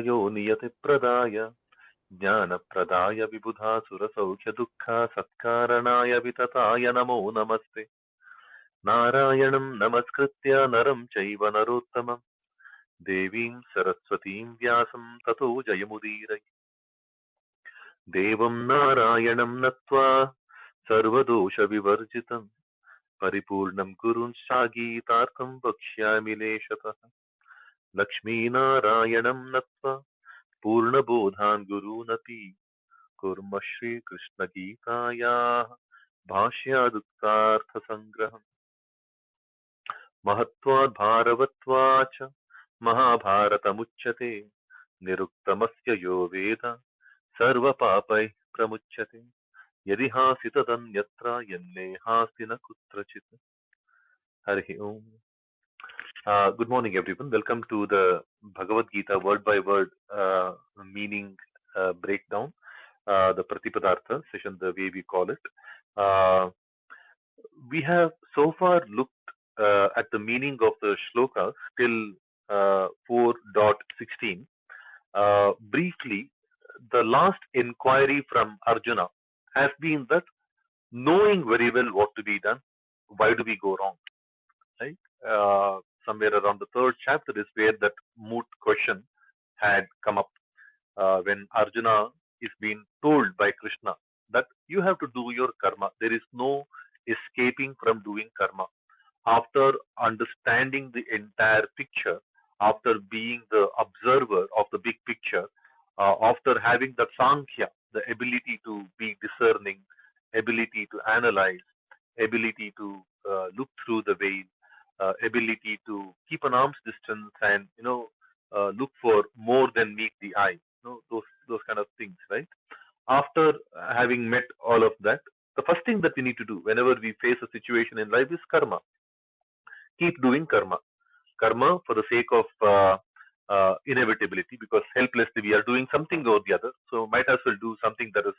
यो नियति प्रदाय ज्ञान प्रदाय विबुधा सुरसौख्य दुःख सत्कारणाय वितताय नमो नमस्ते नारायणं नमस्कृत्य नरं चैव नरोत्तमं देवीं सरस्वतीं व्यासं ततो जयमुदीरये देवं नारायणं नत्वा सर्वदोषविवर्जितं परिपूर्णं गुरुंश्चागीतार्थं वक्ष्यामि लेशतः लक्ष्मीनारायणं नत्वा पूर्णबोधान् गुरूनपि कुर्म श्रीकृष्णगीतायाः भाष्यादुक्तार्थसङ्ग्रहम् महत्वात् भारवत्वाच्च महाभारतमुच्यते निरुक्तमस्य यो वेद सर्वपापैः प्रमुच्यते यदिहासि तदन्यत्र यन्नेहासि न कुत्रचित् हरिः ओम्. Good morning, everyone. Welcome to the Bhagavad-Gita word-by-word meaning breakdown, the Pratipadartha session, the way we call it. We have so far looked at the meaning of the shlokas till 4.16. Briefly, the last inquiry from Arjuna has been that knowing very well what to be done, why do we go wrong? Right? Somewhere around the third chapter is where that moot question had come up when Arjuna is being told by Krishna that you have to do your karma. There is no escaping from doing karma. After understanding the entire picture, after being the observer of the big picture, after having that Sankhya, the ability to be discerning, ability to analyze, ability to look through the veil, ability to keep an arm's distance and look for more than meet the eye, those kind of things, right? After having met all of that, the first thing that we need to do whenever we face a situation in life is karma. Keep doing karma. Karma for the sake of inevitability, because helplessly we are doing something or the other. So might as well do something that is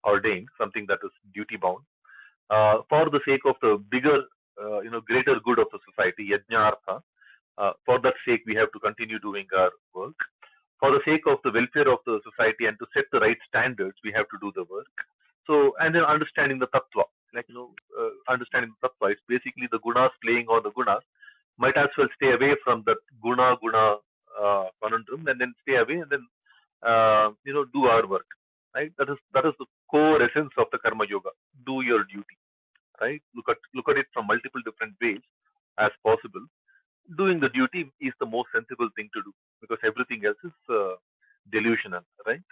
ordained, something that is duty bound, for the sake of the bigger, greater good of the society, yajnartha. For that sake, we have to continue doing our work. For the sake of the welfare of the society and to set the right standards, we have to do the work. So, and then understanding the tattva, understanding the tattva, it's basically the gunas playing on the gunas. Might as well stay away from that guna conundrum and then stay away and then do our work, right? That is the core essence of the karma yoga. Do your duty, right? Look at it from multiple different ways as possible. Doing the duty is the most sensible thing to do, because everything else is delusional, right?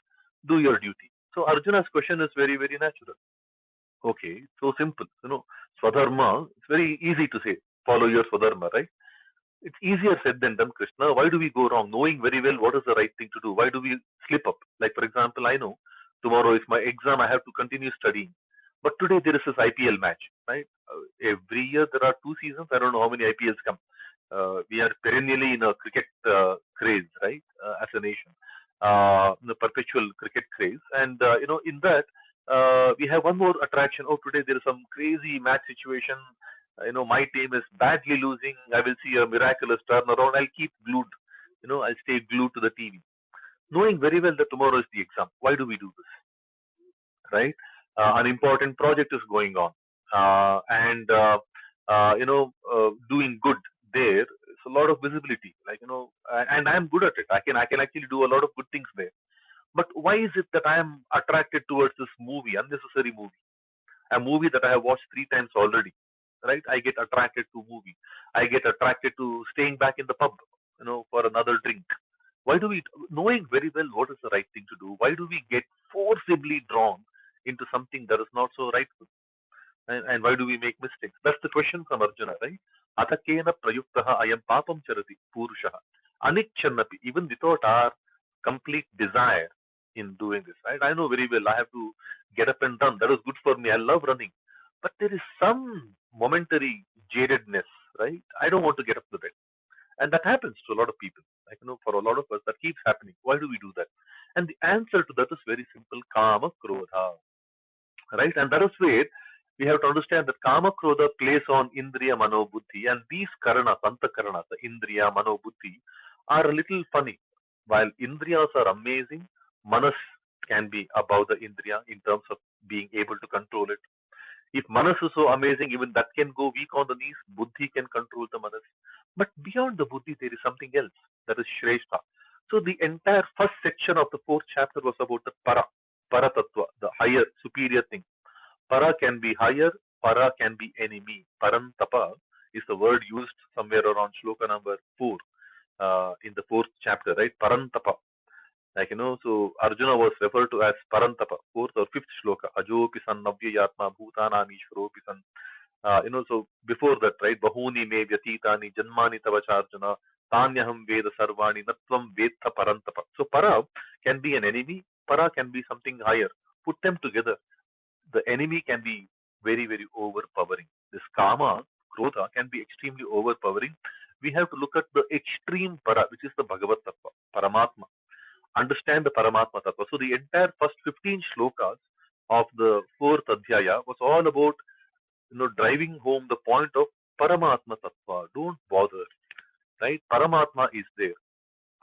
Do your duty. So Arjuna's question is very, very natural. Okay, so simple. Swadharma, it's very easy to say, follow your Swadharma, right? It's easier said than done, Krishna. Why do we go wrong? Knowing very well what is the right thing to do, why do we slip up? Like, for example, I know tomorrow is my exam, I have to continue studying. But today there is this IPL match, right? Every year there are 2 seasons. I don't know how many IPLs come. We are perennially in a cricket craze, right? As a nation, the perpetual cricket craze, and in that we have one more attraction. Oh, today there is some crazy match situation. My team is badly losing. I will see a miraculous turnaround. I'll keep glued. I'll stay glued to the TV, knowing very well that tomorrow is the exam. Why do we do this, right? An important project is going on, and doing good there. It's a lot of visibility, and I'm good at it. I can actually do a lot of good things there. But why is it that I am attracted towards this movie, unnecessary movie, a movie that I have watched 3 times already, right? I get attracted to movie. I get attracted to staying back in the pub, for another drink. Why do we, knowing very well what is the right thing to do, why do we get forcibly drawn into something that is not so rightful? And why do we make mistakes? That's the question from Arjuna, right? Atakena prayuktaha ayam papam charati purushaha. Anichannapi, even without our complete desire in doing this, right? I know very well I have to get up and run. That is good for me. I love running. But there is some momentary jadedness, right? I don't want to get up the bed. And that happens to a lot of people. For a lot of us, that keeps happening. Why do we do that? And the answer to that is very simple: kama krodha, right? And that is where we have to understand that kama krodha plays on indriya mano buddhi, and these karanas, anta karanas, the indriya mano buddhi, are a little funny. While Indriyas are amazing, Manas can be above the Indriya in terms of being able to control it. If Manas is so amazing, even that can go weak on the knees. Buddhi can control the Manas. But beyond the Buddhi, there is something else that is Shrestha. So the entire first section of the fourth chapter was about the Para Tattva, the higher, superior thing. Para can be higher, para can be enemy. Parantapa is the word used somewhere around shloka number 4 in the fourth chapter, right? Parantapa. Like, so Arjuna was referred to as Parantapa, fourth or fifth shloka. Ajopi san navyayatma bhutanam ishvaropi san. So before that, right? Bahuni me vyatitani janmani tava charjuna tanyaham veda sarvani natvam vedha parantapa. So para can be an enemy, para can be something higher. Put them together. The enemy can be very, very overpowering. This kama, krodha, can be extremely overpowering. We have to look at the extreme para, which is the Bhagavad Tattva, Paramatma. Understand the Paramatma Tattva. So the entire first 15 shlokas of the fourth Adhyaya was all about driving home the point of Paramatma Tattva. Don't bother, right? Paramatma is there.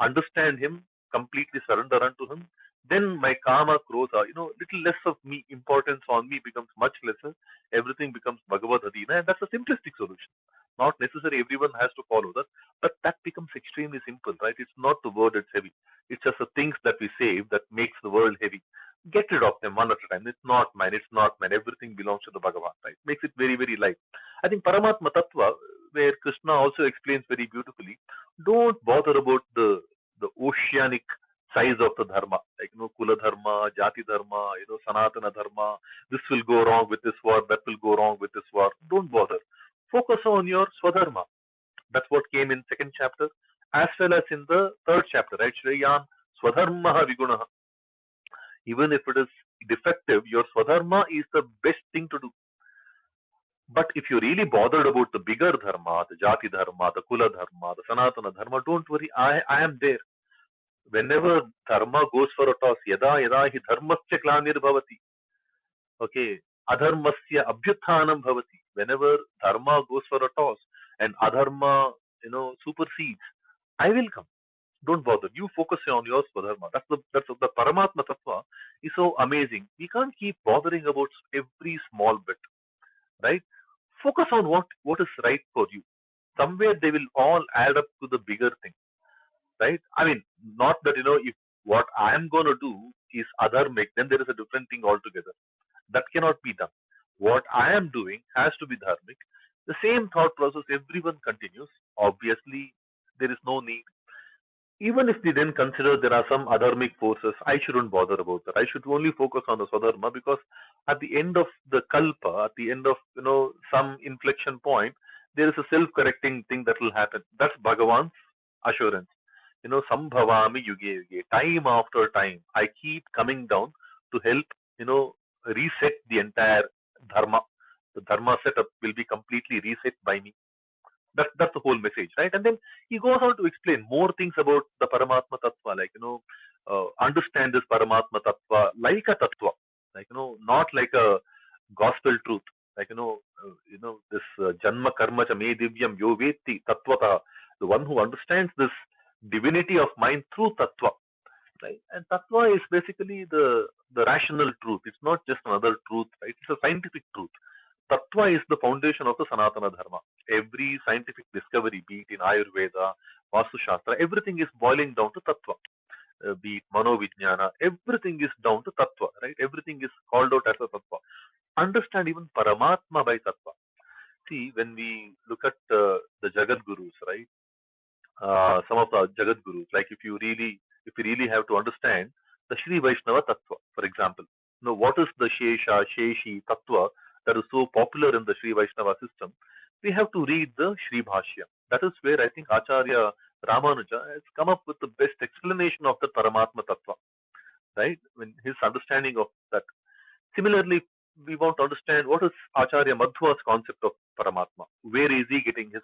Understand him, completely surrender unto him. Then my kama, krodha, little less of me, importance on me becomes much lesser. Everything becomes Bhagavad-Gita, and that's a simplistic solution. Not necessary everyone has to follow that, but that becomes extremely simple, right? It's not the word that's heavy. It's just the things that we say that makes the world heavy. Get rid of them one at a time. It's not mine. It's not mine. Everything belongs to the Bhagavan, right? Makes it very, very light. I think Paramatma Tattva, where Krishna also explains very beautifully, don't bother about the oceanic size of the dharma, like kula dharma, jati dharma, sanatana dharma. This will go wrong with this war, that will go wrong with this war. Don't bother. Focus on your swadharma. That's what came in second chapter, as well as in the third chapter, right? Shreyan swadharma vigunaha. Even if it is defective, your swadharma is the best thing to do. But if you're really bothered about the bigger dharma, the jati dharma, the kula dharma, the sanatana dharma, don't worry. I am there. Whenever dharma goes for a toss, yada yada hi dharmasya glanir bhavati. Okay, adharmasya abhyuthanam bhavati. Whenever dharma goes for a toss and adharma, supersedes, I will come. Don't bother. You focus on your swadharma. That's the Paramatma Tattva is so amazing. We can't keep bothering about every small bit, right? Focus on what is right for you. Somewhere they will all add up to the bigger thing, right? I mean, not that if what I am going to do is adharmic, then there is a different thing altogether. That cannot be done. What I am doing has to be dharmic. The same thought process everyone continues. Obviously, there is no need. Even if we then consider there are some adharmic forces, I shouldn't bother about that. I should only focus on the swadharma, because at the end of the kalpa, at the end of some inflection point, there is a self-correcting thing that will happen. That's Bhagavan's assurance. Sambhavami yuge yuge. Time after time, I keep coming down to help reset the entire dharma. The dharma setup will be completely reset by me. That's the whole message, right? And then he goes on to explain more things about the Paramatma Tattva, like understand this Paramatma Tattva like a Tattva, like not like a gospel truth, like this Janma Karma Cha Me Divyam Yo Veti Tattvata, the one who understands this divinity of mine through Tattva, right? And Tattva is basically the rational truth. It's not just another truth, right? It's a scientific truth. Tattva is the foundation of the Sanatana Dharma. Every scientific discovery, be it in Ayurveda, Vastu Shastra, everything is boiling down to Tattva. Be it Manovijnana, everything is down to Tattva, right? Everything is called out as a Tattva. Understand even Paramatma by Tattva. See, when we look at the Jagat Gurus, right? Some of the Jagat Gurus, like if you really have to understand the Sri Vaishnava Tattva, for example. What is the Shesha, Sheshi, Tattva that is so popular in the Sri Vaishnava system? We have to read the Sri Bhashya. That is where I think Acharya Ramanuja has come up with the best explanation of the Paramatma Tattva, right? When his understanding of that. Similarly, we want to understand what is Acharya Madhva's concept of Paramatma. Where is he getting his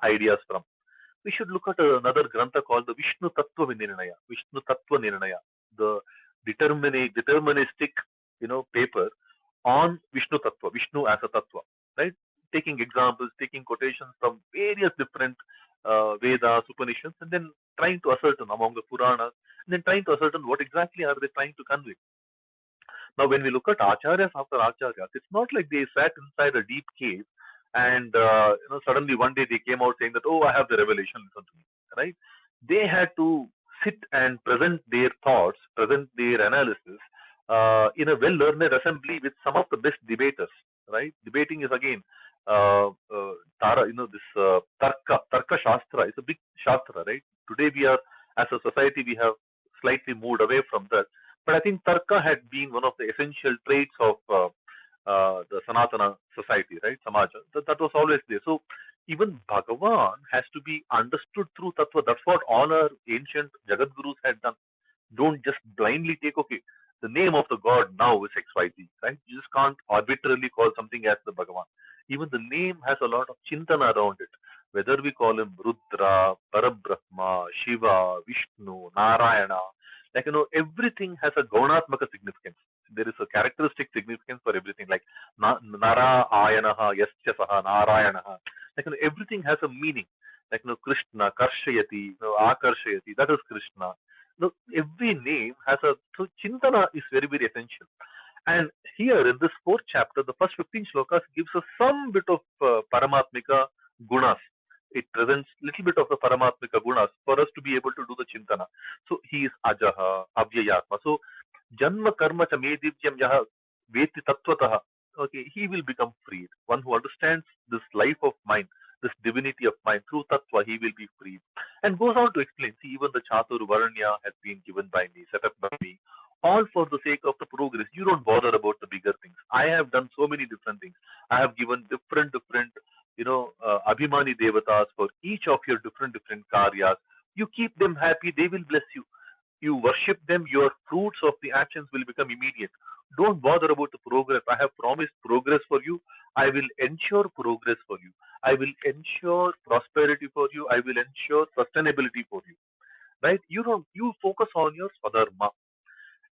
ideas from? We should look at another grantha called the Vishnu Tattva Nirnaya, Vishnu Tattva Nirnaya, the deterministic, paper on Vishnu Tattva, Vishnu as a Tattva, right? Taking examples, taking quotations from various different Vedas, Upanishads, and then trying to ascertain among the Puranas, and then trying to ascertain what exactly are they trying to convey. Now, when we look at acharyas after acharyas, it's not like they sat inside a deep cave and suddenly one day they came out saying that, oh, I have the revelation, listen to me, right? They had to sit and present their thoughts, present their analysis in a well-learned assembly with some of the best debaters, right? Debating is again Tara, this Tarka Shastra is a big Shastra, right? Today we are, as a society, we have slightly moved away from that, but I think Tarka had been one of the essential traits of the Sanatana society, right? Samaja. That was always there. So even Bhagavan has to be understood through Tattva. That's what all our ancient Jagat Gurus had done. Don't just blindly take, okay, the name of the God now is XYZ, right? You just can't arbitrarily call something as the Bhagavan. Even the name has a lot of chintana around it. Whether we call him Rudra, Parabrahma, Shiva, Vishnu, Narayana, everything has a Gaunatmaka significance. There is a characteristic significance for everything, like Narayanaha, Yasya Saha, Narayanaha. Everything has a meaning. Krishna, Karshayati, Akarshayati, that is Krishna. Every name has a, so Chintana is very, very essential. And here in this fourth chapter, the first 15 shlokas gives us some bit of Paramatmika gunas. It presents little bit of the Paramatmika gunas for us to be able to do the Chintana. So he is Ajaha, Avyayatma. So Janma Karma Cha Medivyam Yaha Veti Tattvataha. Okay, he will become freed. One who understands this life of mine, this divinity of mine through Tattva, he will be freed. And goes on to explain, see, even the Chatur Varanya has been given by me, set up by me, all for the sake of the progress. You don't bother about the bigger things. I have done so many different things. I have given different, Abhimani Devatas for each of your different karyas. You keep them happy, they will bless you. You worship them, your fruits of the actions will become immediate. Don't bother about the progress. I have promised progress for you. I will ensure progress for you. I will ensure prosperity for you. I will ensure sustainability for you. Right? You focus on your Swadharma.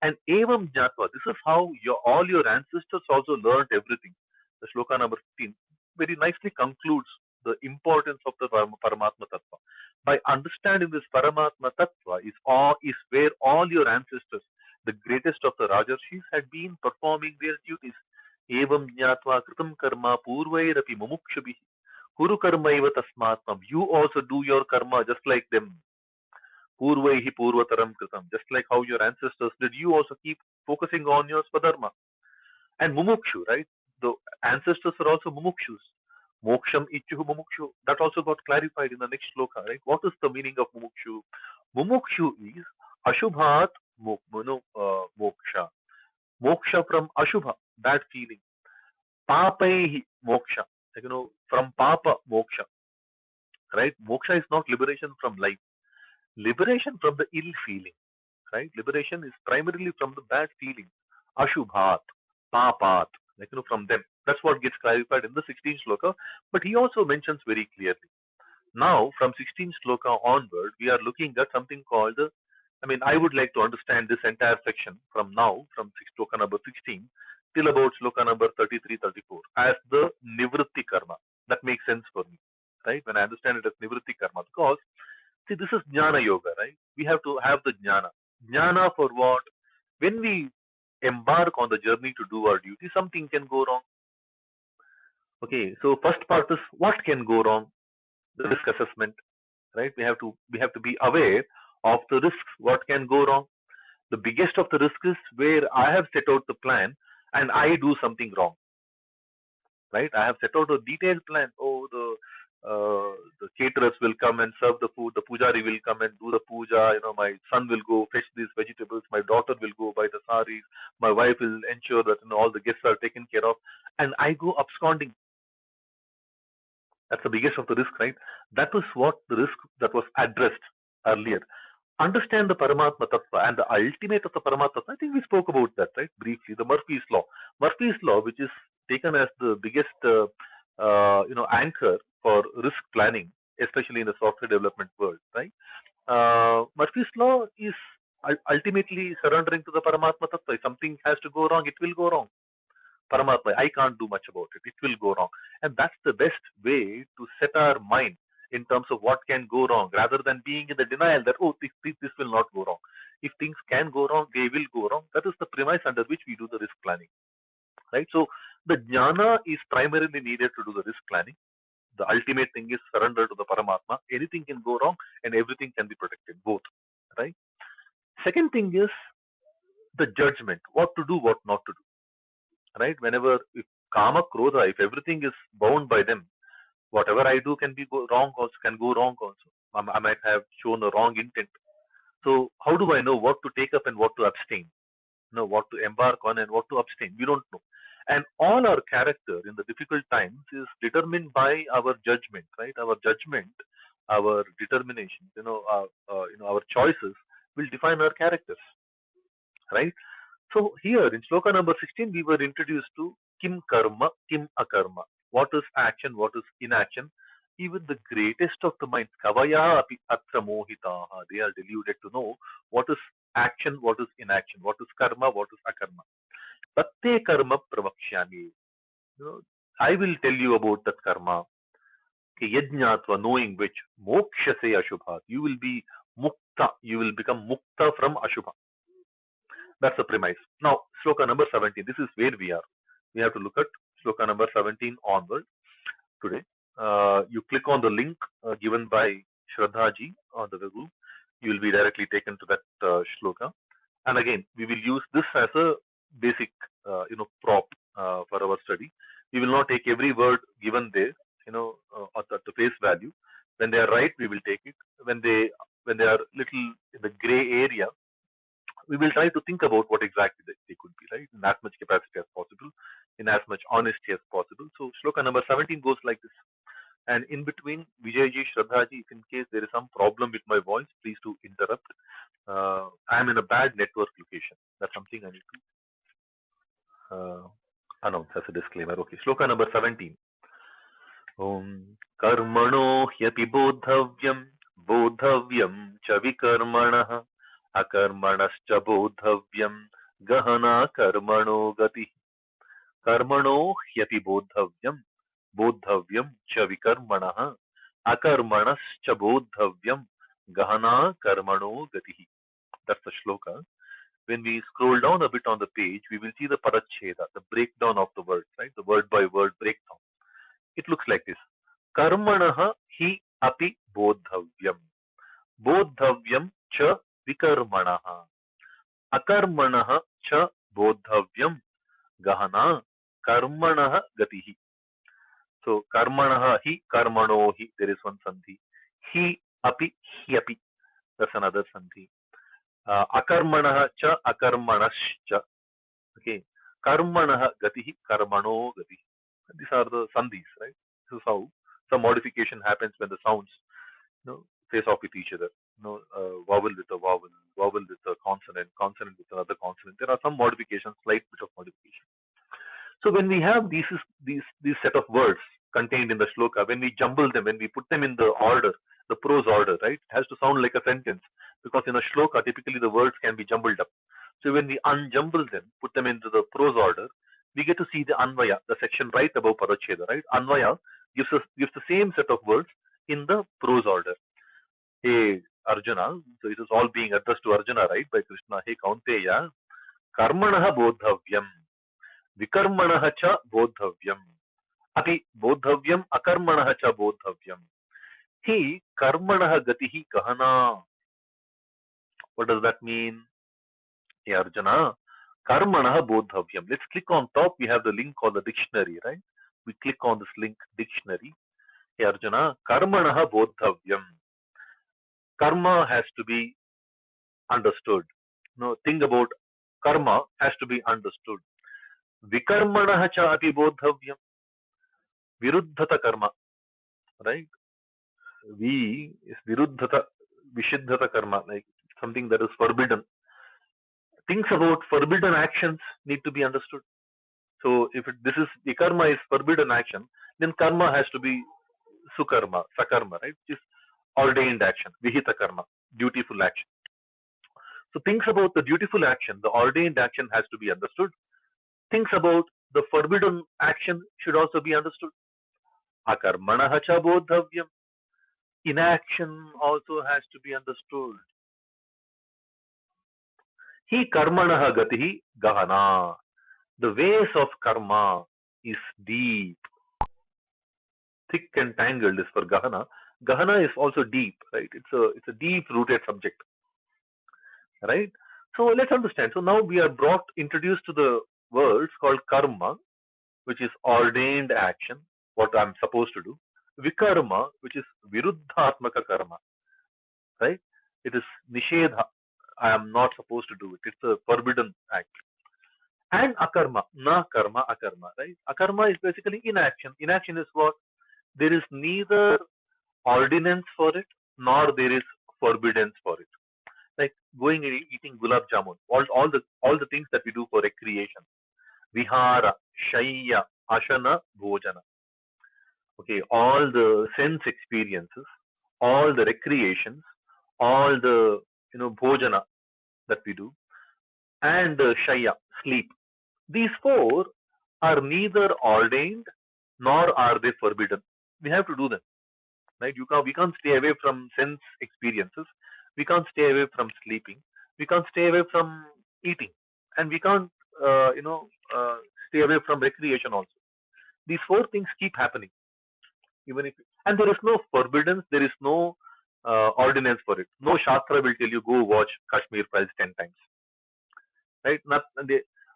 And evam jnatva, this is how all your ancestors also learned everything. The shloka number 15 very nicely concludes the importance of the Paramatma Tattva. By understanding this Paramatma Tattva is where all your ancestors, the greatest of the Rajarshis, had been performing their duties. Evam jnatva kritam karma purvairapi mumukshabhi kuru karma eva tasmatvam. You also do your karma just like them. Purvaihi purvataram kritam. Just like how your ancestors did, you also keep focusing on your swadharma. And mumukshu, right? The ancestors are also mumukshus. Moksham ichuhu mumukshu. That also got clarified in the next shloka, right? What is the meaning of mumukshu? Mumukshu is ashubhat moksha. Moksha from ashubha, bad feeling. Papaihi moksha. From papa moksha. Right? Moksha is not liberation from life. Liberation from the ill feeling, right? Liberation is primarily from the bad feeling. Ashubhat, papat, from them. That's what gets clarified in the 16th shloka. But he also mentions very clearly. Now, from 16th shloka onward, we are looking at something called I would like to understand this entire section from now, from shloka number 16 till about shloka number 33, 34, as the nivritti karma. That makes sense for me, right? When I understand it as nivritti karma, because see, this is jnana yoga, right? We have to have the jnana. Jnana for what? When we embark on the journey to do our duty, something can go wrong. Okay, so first part is what can go wrong? The risk assessment, right? We have to be aware of the risks. What can go wrong? The biggest of the risks is where I have set out the plan and I do something wrong, right? I have set out a detailed plan. Oh, the caterers will come and serve the food. The pujari will come and do the puja. My son will go fetch these vegetables. My daughter will go buy the saris. My wife will ensure that all the guests are taken care of. And I go absconding. That's the biggest of the risk, right? That was what the risk that was addressed earlier. Understand the Paramatma Tattva and the ultimate of the Paramatma Tattva. I think we spoke about that, right? Briefly. The Murphy's Law. Murphy's Law, which is taken as the biggest anchor for risk planning, especially in the software development world, right? Murphy's Law is ultimately surrendering to the Paramatma Tattva. If something has to go wrong, it will go wrong. Paramatma, I can't do much about it. It will go wrong. And that's the best way to set our mind in terms of what can go wrong, rather than being in the denial that, oh, this will not go wrong. If things can go wrong, they will go wrong. That is the premise under which we do the risk planning, right? So the jnana is primarily needed to do the risk planning. The ultimate thing is surrender to the Paramatma. Anything can go wrong and everything can be protected, both, right? Second thing is the judgment, what to do, what not to do, right? Whenever, if kama, krodha, if everything is bound by them, whatever I do can be wrong also, can go wrong also. I might have shown a wrong intent. So how do I know what to take up and what to abstain? Know what to embark on and what to abstain? We don't know. And all our character in the difficult times is determined by our judgment, right? Our judgment, our determination, our choices will define our characters, right? So here in sloka number 16, we were introduced to kim karma, kim akarma. What is action, what is inaction? Even the greatest of the minds, kavaya api atra mohitaha, they are deluded to know what is action, what is inaction, what is karma, what is akarma. Tatte karma pravakshyami. I will tell you about that karma. Yajnatva, knowing which, mokshase ashubhat, you will be mukta, you will become mukta from ashubha. That's the premise. Now, sloka number 17. This is where we are. We have to look at sloka number 17 onward today. You click on the link given by Shraddha ji on the Google. You will be directly taken to that shloka. And again, we will use this as a basic, prop for our study. We will not take every word given there, at the face value. When they are right, we will take it. When they are little in the gray area, we will try to think about what exactly they could be, right? In as much capacity as possible, in as much honesty as possible. So shloka number 17 goes like this. And in between, Vijayji, Shraddhaji, if in case there is some problem with my voice, please do interrupt. I am in a bad network location. That's something I need to announce as a disclaimer. Okay, shloka number 17. Om karmano hyapi bodhavyam bodhavyam cha vikarmanah akarmanascha bodhavyam gahana karmano gati. Karmano hyapi bodhavyam bodhavyam cha vikarmanah akarmanascha bodhavyam gahana karmano gati. That's the shloka. When we scroll down a bit on the page, we will see the paracheda, the breakdown of the words, right? The word by word breakdown. It looks like this. Karmanaha hi api bodhavyam. Bodhavyam cha vikarmanaha. Akarmanaha cha bodhavyam gahana karmanaha gatihi. So karmanaha hi karmano hi, there is one sandhi. Hi api hi api, that's another sandhi. Akarmanaha cha akarmanascha. Okay. Karmanaha gatihi karmano gatihi. These are the sandhis, right? This is how some modification happens when the sounds, face off with each other. Vowel with a vowel, vowel with a consonant, consonant with another consonant. There are some modifications, slight bit of modification. So when we have these set of words contained in the shloka, when we jumble them, when we put them in the order, the prose order, right? It has to sound like a sentence, because in a shloka, typically the words can be jumbled up. So when we unjumble them, put them into the prose order, we get to see the Anvaya, the section right above Paracheda, right? Anvaya gives the same set of words in the prose order. Hey Arjuna, so it is all being addressed to Arjuna, right? By Krishna. Hey Kaunteya, karmanaha bodhavyam, vikarmanaha cha bodhavyam, api bodhavyam akarmanaha cha bodhavyam. He karmanaha gatihi kahana. What does that mean? Hey Arjuna, karmanaha bodhavyam. Let's click on top. We have the link called the dictionary, right? We click on this link, dictionary. Hey Arjuna, karmanaha bodhavyam. Karma has to be understood. Think about karma has to be understood. Vikarmanaha cha ati bodhavyam. Viruddhata karma, right? V is viruddhata, vishiddhata karma, like something that is forbidden. Things about forbidden actions need to be understood. So if vikarma is forbidden action, then karma has to be sukarma, sakarma, right? Which is ordained action, vihita karma, dutiful action. So things about the dutiful action, the ordained action has to be understood. Things about the forbidden action should also be understood. Akarmanaha cha bodhavyam. Inaction also has to be understood. He karmanaha gatihi gahana. The ways of karma is deep, thick and tangled is for Gahana. Gahana is also deep, right? It's a deep rooted subject, right? So let's understand. So now we are introduced to the words called karma, which is ordained action, what I'm supposed to do. Vikarma, which is viruddhatmaka karma, right? It is nishedha. I am not supposed to do it. It's a forbidden act. And akarma, na karma, akarma, right? Akarma is basically inaction. Inaction is what? There is neither ordinance for it, nor there is forbiddance for it. Like going and eating gulab jamun, all the things that we do for recreation, vihara, shayya, ashana, bhojana. Okay, all the sense experiences, all the recreations, all the bhojana that we do, and shayya, sleep. These four are neither ordained nor are they forbidden. We have to do them. Right? We can't stay away from sense experiences. We can't stay away from sleeping. We can't stay away from eating, and we can't, uh, you know, uh, stay away from recreation also. These four things keep happening, even if, and there is no forbiddance. There is no ordinance for it. No shastra will tell you go watch Kashmir Files 10 times, right? Not,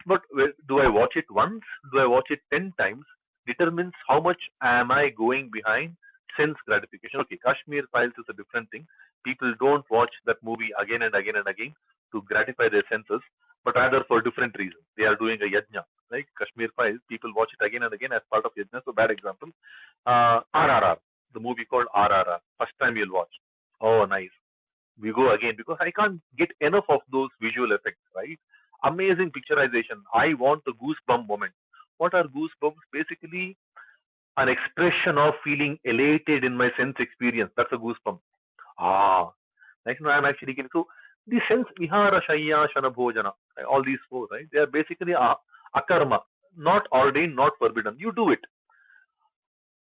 but do I watch it once? Do I watch it 10 times? Determines how much am I going behind sense gratification. Okay, Kashmir Files is a different thing. People don't watch that movie again and again and again to gratify their senses, but rather for different reasons. They are doing a yajna, like Kashmir Files. People watch it again and again as part of yajna. So bad example. RRR, the movie called RRR. First time you'll watch. Oh, nice. We go again because I can't get enough of those visual effects, right? Amazing picturization. I want the goosebump moment. What are goosebumps? Basically, an expression of feeling elated in my sense experience. That's a goosebump. Ah, like no, I'm actually getting so the sense vihara, shayya, shana, bhojana, right, all these four, right? They are basically akarma, not ordained, not forbidden. You do it,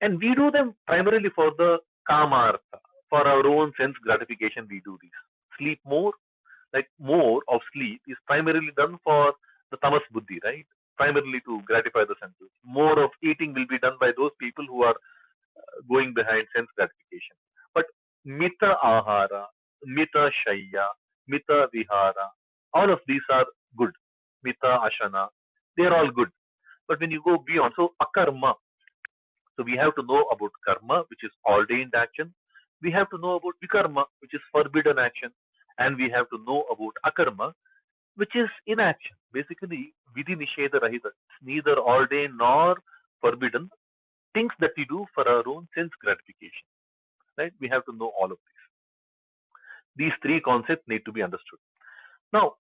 and we do them primarily for the kamartha, for our own sense gratification. We do these. Sleep more, like more of sleep is primarily done for the tamas buddhi, right? Primarily to gratify the senses. More of eating will be done by those people who are going behind sense gratification. But mita ahara, mita shayya, mita vihara, all of these are good. Mita ashana, they are all good. But when you go beyond, so akarma, so we have to know about karma, which is ordained action. We have to know about vikarma, which is forbidden action. And we have to know about akarma, which is inaction. Basically, vidhi nisheda rahita. It's neither ordained nor forbidden. Things that we do for our own sense gratification. Right? We have to know all of these. These three concepts need to be understood. Now,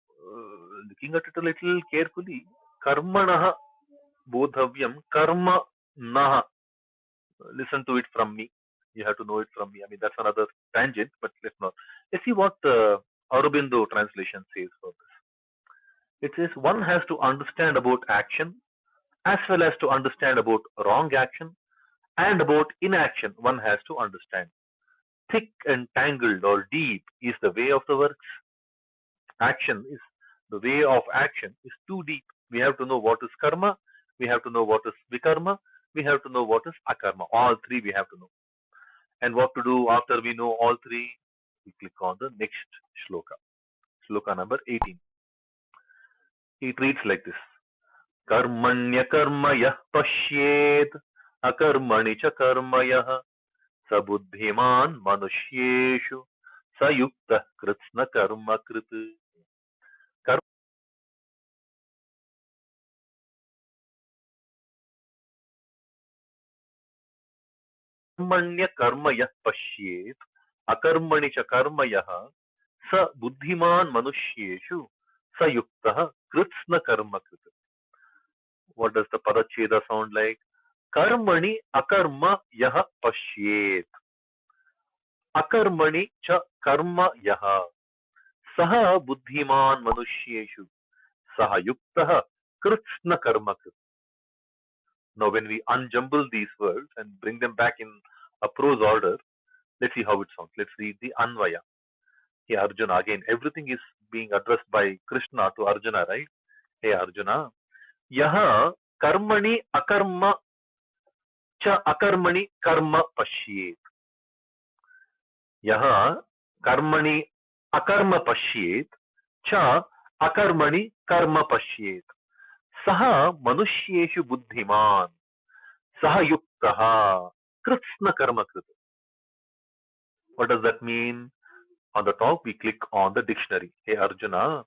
looking at it a little carefully, karmanaha bodhavyam karma naha. Listen to it from me. You have to know it from me. I mean, that's another tangent, but let's not. Let's see what Aurobindo translation says for this. It says one has to understand about action as well as to understand about wrong action and about inaction. One has to understand. Thick and tangled or deep is the way of the works. Action is the way of action is too deep. We have to know what is karma. We have to know what is vikarma. We have to know what is akarma. All three we have to know. And what to do after we know all three? We click on the next shloka. Shloka number 18. It reads like this. Karmanya karma yah pashyet akarmani cha karma yah sabuddhiman manushyeshu sayukta kritsna karma krit. Karmanya karma yah pashyet akarmani cha karma yah sa buddhiman manushyeshu sayukta kritsna karma krit. What does the Padacheda sound like? Karmani akarma yaha pashyet. Akarmani cha karma yaha. Saha buddhiman manushyeshu. Saha yuktaha kritsna karma krit. Now when we unjumble these words and bring them back in a prose order, Let's see how it sounds. Let's read the Anvaya. Hey Arjuna, again, everything is being addressed by Krishna to Arjuna, right? Hey Arjuna, yaha karmani akarma cha akarmani karma pashyet. Yaha karmani akarma pashyet cha akarmani karma pashyet. Saha manusyeshu buddhiman. Saha yuktaha kritsna karma krit. What does that mean? On the top, we click on the dictionary. Hey Arjuna,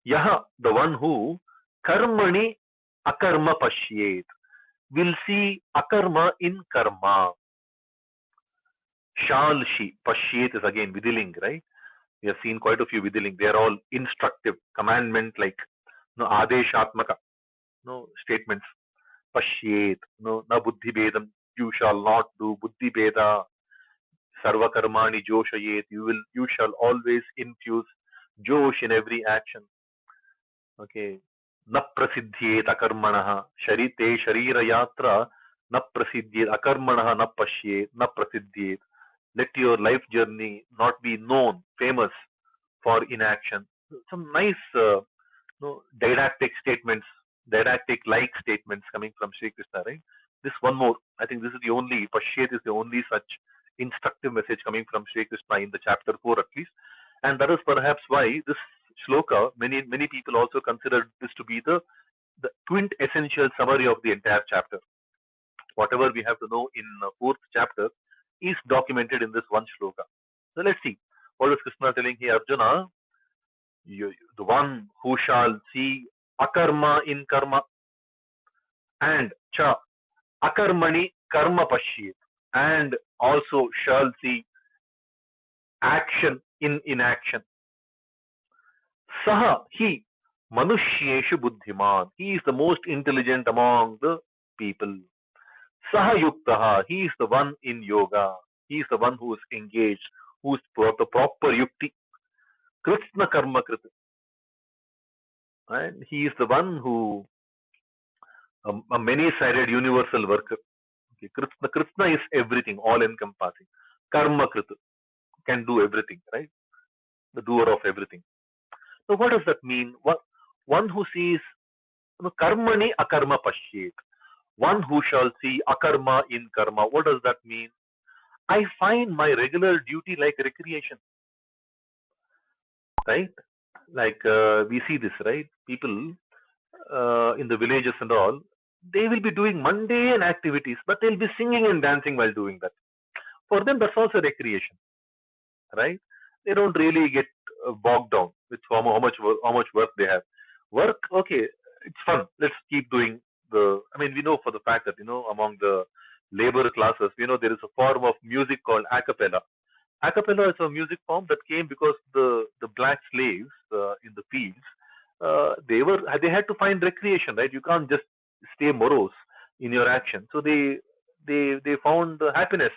yaha, the one who karmani akarma pashyet, will see akarma in karma. Shall she, pashyet is again vidiling, right? We have seen quite a few vidiling. They are all instructive, commandment like no adeshatmaka, no statements. Pashyet, no na buddhi bedam, you shall not do buddhi beda. Sarva karmani joshayet, you shall always infuse josh in every action. Okay. Na prasiddhyet akarmanaha. Sharite sharira yatra na prasiddhyet akarmanaha na pashyet na prasiddhyet. Let your life journey not be known, famous for inaction. Some nice didactic statements, didactic-like statements coming from Sri Krishna, right? This one more. I think this is the only, Pashyet is the only such instructive message coming from Sri Krishna in the chapter 4 at least. And that is perhaps why this shloka, many people also consider this to be the quintessential summary of the entire chapter. Whatever we have to know in the 4th chapter is documented in this one shloka. So let's see. What is Krishna telling here? Arjuna, the one who shall see akarma in karma and cha akarmani karma pashyet, and also shall see action in inaction. Saha, he, manushyeshu buddhiman, he is the most intelligent among the people. Saha yuktaha, he is the one in yoga, he is the one who is engaged, who is the proper yukti. Kritsna karma krit, and he is the one who a many-sided universal worker. Okay. Krishna is everything, all encompassing. Karma krita can do everything, right? The doer of everything. So what does that mean? One who sees karmani akarma pashyet. One who shall see akarma in karma. What does that mean? I find my regular duty like recreation, right? Like we see this, right? People in the villages and all, they will be doing mundane activities, but they'll be singing and dancing while doing that. For them, that's also recreation, right? They don't really get bogged down with how much work they have. Work, okay, it's fun. Let's keep doing the. I mean, we know for the fact that among the labor classes, there is a form of music called a cappella. A cappella is a music form that came because the black slaves in the fields, they had to find recreation, right? You can't just stay morose in your action. So they found happiness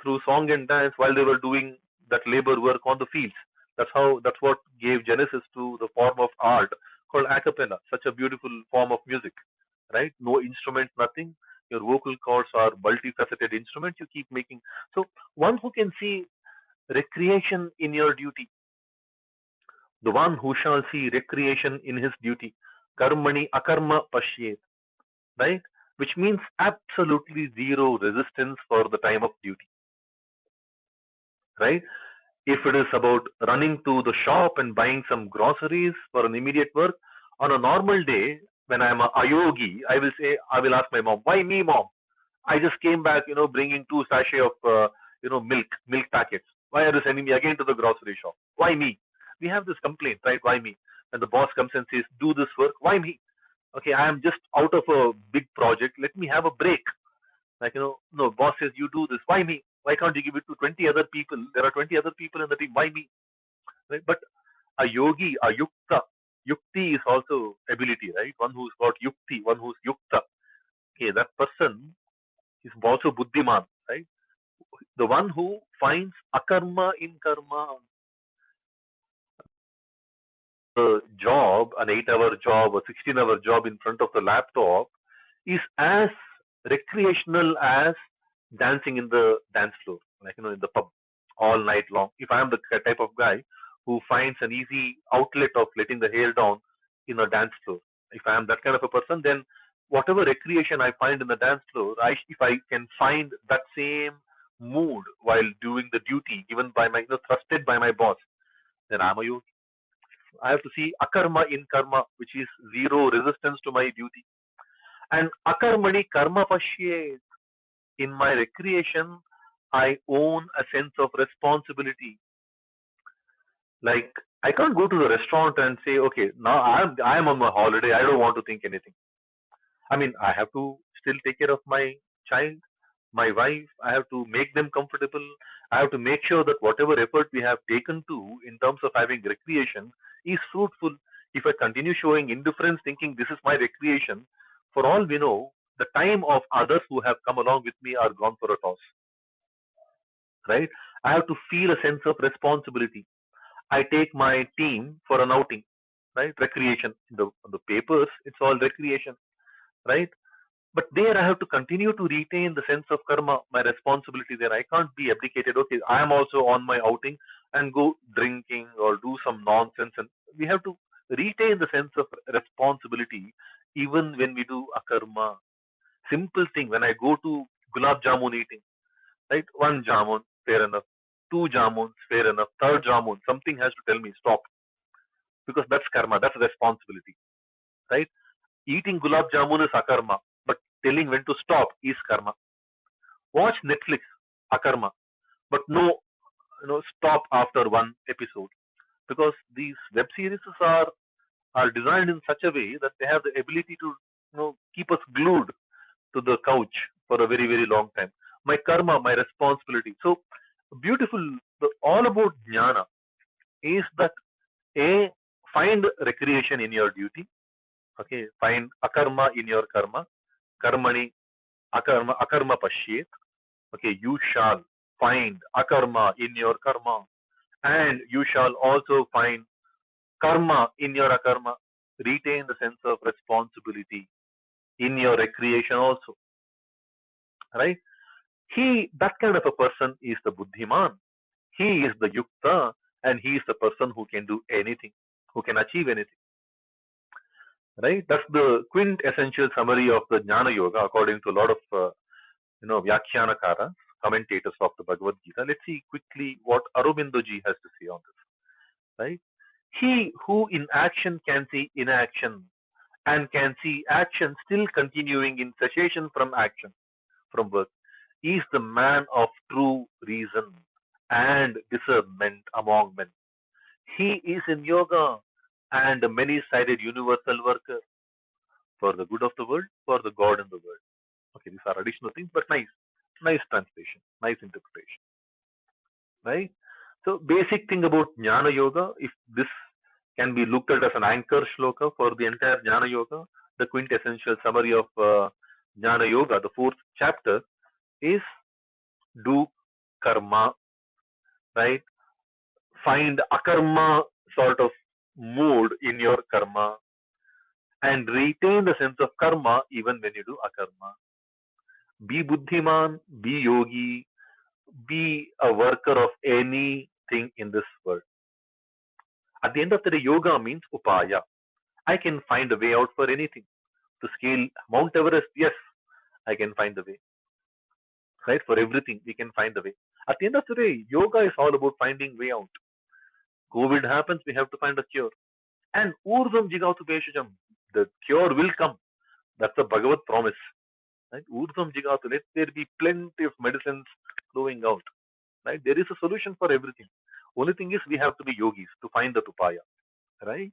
through song and dance while they were doing that labor work on the fields. That's what gave genesis to the form of art called a cappella, such a beautiful form of music, right? No instruments, nothing. Your vocal cords are multifaceted instruments you keep making. So one who can see recreation in your duty, the one who shall see recreation in his duty, karmani akarma pashyet, right? Which means absolutely zero resistance for the time of duty, right? If it is about running to the shop and buying some groceries for an immediate work, on a normal day, when I'm a yogi, I will ask my mom, why me, mom? I just came back, bringing 2 sachets of, milk packets. Why are you sending me again to the grocery shop? Why me? We have this complaint, right? Why me? When the boss comes and says, do this work, why me? Okay, I am just out of a big project. Let me have a break. Like, no, boss says, you do this. Why me? Why can't you give it to 20 other people? There are 20 other people in the team. Why me? Right? But a yogi, a yukti is also ability, right? One who's got yukti, one who's yukta. Okay, that person is also buddhiman, right? The one who finds akarma in karma. A job, an 8-hour job, a 16-hour job in front of the laptop is as recreational as dancing in the dance floor, like in the pub. all night long. If I am the type of guy who finds an easy outlet of letting the hair down in a dance floor, if I am that kind of a person, then whatever recreation I find in the dance floor, if I can find that same mood while doing the duty given by my, trusted by my boss, then I'm a yogi. I have to see akarma in karma, which is zero resistance to my duty. And akarmani karma pashyet. In my recreation, I own a sense of responsibility. Like I can't go to the restaurant and say, okay, now I'm on my holiday. I don't want to think anything. I mean, I have to still take care of my child, my wife. I have to make them comfortable. I have to make sure that whatever effort we have taken to in terms of having recreation is fruitful. If I continue showing indifference, thinking this is my recreation, for all we know, the time of others who have come along with me are gone for a toss, right? I have to feel a sense of responsibility. I take my team for an outing, right? Recreation. The papers, it's all recreation, right? But there I have to continue to retain the sense of karma, my responsibility there. I can't be abdicated. Okay, I am also on my outing and go drinking or do some nonsense. And we have to retain the sense of responsibility even when we do akarma. Simple thing, when I go to gulab jamun eating, right? One jamun, fair enough. Two jamuns, fair enough. Third jamun, something has to tell me stop, because that's karma, that's responsibility, right? Eating gulab jamun is akarma, but telling when to stop is karma. Watch Netflix, akarma, but no, stop after one episode, because these web series are designed in such a way that they have the ability to keep us glued to the couch for a very very long time. My karma, my responsibility. So beautiful. All about jnana is that a find recreation in your duty. Okay, find akarma in your karma. Karmani akarma pashyet. Okay, you shall find akarma in your karma, and you shall also find karma in your akarma. Retain the sense of responsibility in your recreation also, right? That kind of a person is the buddhiman. He is the yukta, and he is the person who can do anything, who can achieve anything, right? That's the quintessential summary of the Jnana Yoga according to a lot of Vyakhyanakaras, commentators of the Bhagavad-Gita. Let's see quickly what Aurobindo ji has to say on this, right? He who in action can see inaction and can see action still continuing in cessation from action, from birth, is the man of true reason and discernment among men. He is in yoga and a many-sided universal worker for the good of the world, for the God in the world. Okay, these are additional things, but nice translation, nice interpretation, right? So basic thing about Jnana Yoga, if this can be looked at as an anchor shloka for the entire Jnana Yoga, the quintessential summary of Jnana Yoga, the fourth chapter, is do karma, right? Find akarma sort of mode in your karma and retain the sense of karma even when you do akarma. Be buddhiman, be yogi, be a worker of anything in this world. At the end of the day, yoga means upaya. I can find a way out for anything. To scale Mount Everest, yes, I can find a way. Right? For everything, we can find a way. At the end of the day, yoga is all about finding way out. COVID happens, we have to find a cure. And urdhvam jigatu peshajam, the cure will come. That's the Bhagavad promise. Right? Urdhvam jigatu, let there be plenty of medicines flowing out. Right? There is a solution for everything. Only thing is we have to be yogis to find the upaya. Right?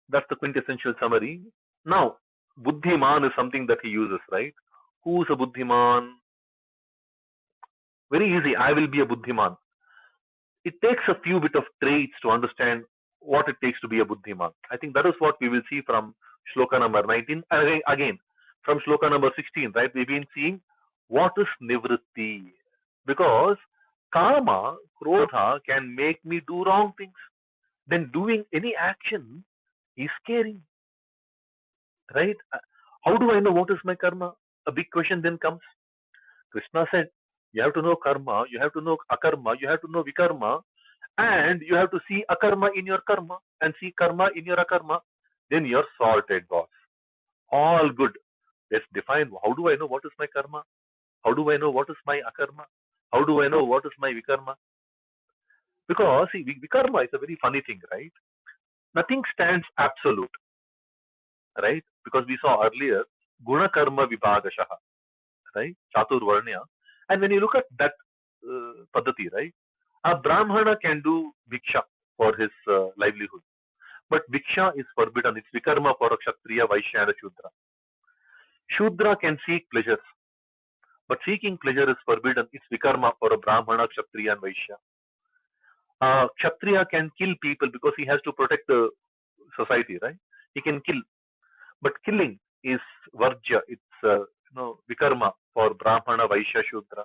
That's the quintessential summary. Now, buddhiman is something that he uses, right? Who's a buddhiman? Very easy. I will be a buddhiman. It takes a few bit of traits to understand what it takes to be a buddhiman. I think that is what we will see from shloka number 19. Again, from shloka number 16, right? We've been seeing what is nivritti. Because kama, krodha can make me do wrong things. Then doing any action is scary, right? How do I know what is my karma? A big question then comes. Krishna said, You have to know karma, you have to know akarma, you have to know vikarma, and you have to see akarma in your karma and see karma in your akarma. Then you're sorted, boss. All good. Let's define, how do I know what is my karma? How do I know what is my akarma? How do I know what is my vikarma? Because see, vikarma is a very funny thing, right? Nothing stands absolute, right? Because we saw earlier guna karma vibhagashaha, right? Chatur varnya. And when you look at that paddhati, right? A brahmana can do bhiksha for his livelihood, but bhiksha is forbidden. It's vikarma for a kshatriya, vaishya, and a shudra. Shudra can seek pleasures, but seeking pleasure is forbidden. It's vikarma for a brahmana, kshatriya, and vaishya. Kshatriya can kill people because he has to protect the society, right? He can kill, but killing is varjya. It's vikarma for brahmana, vaishya, shudra.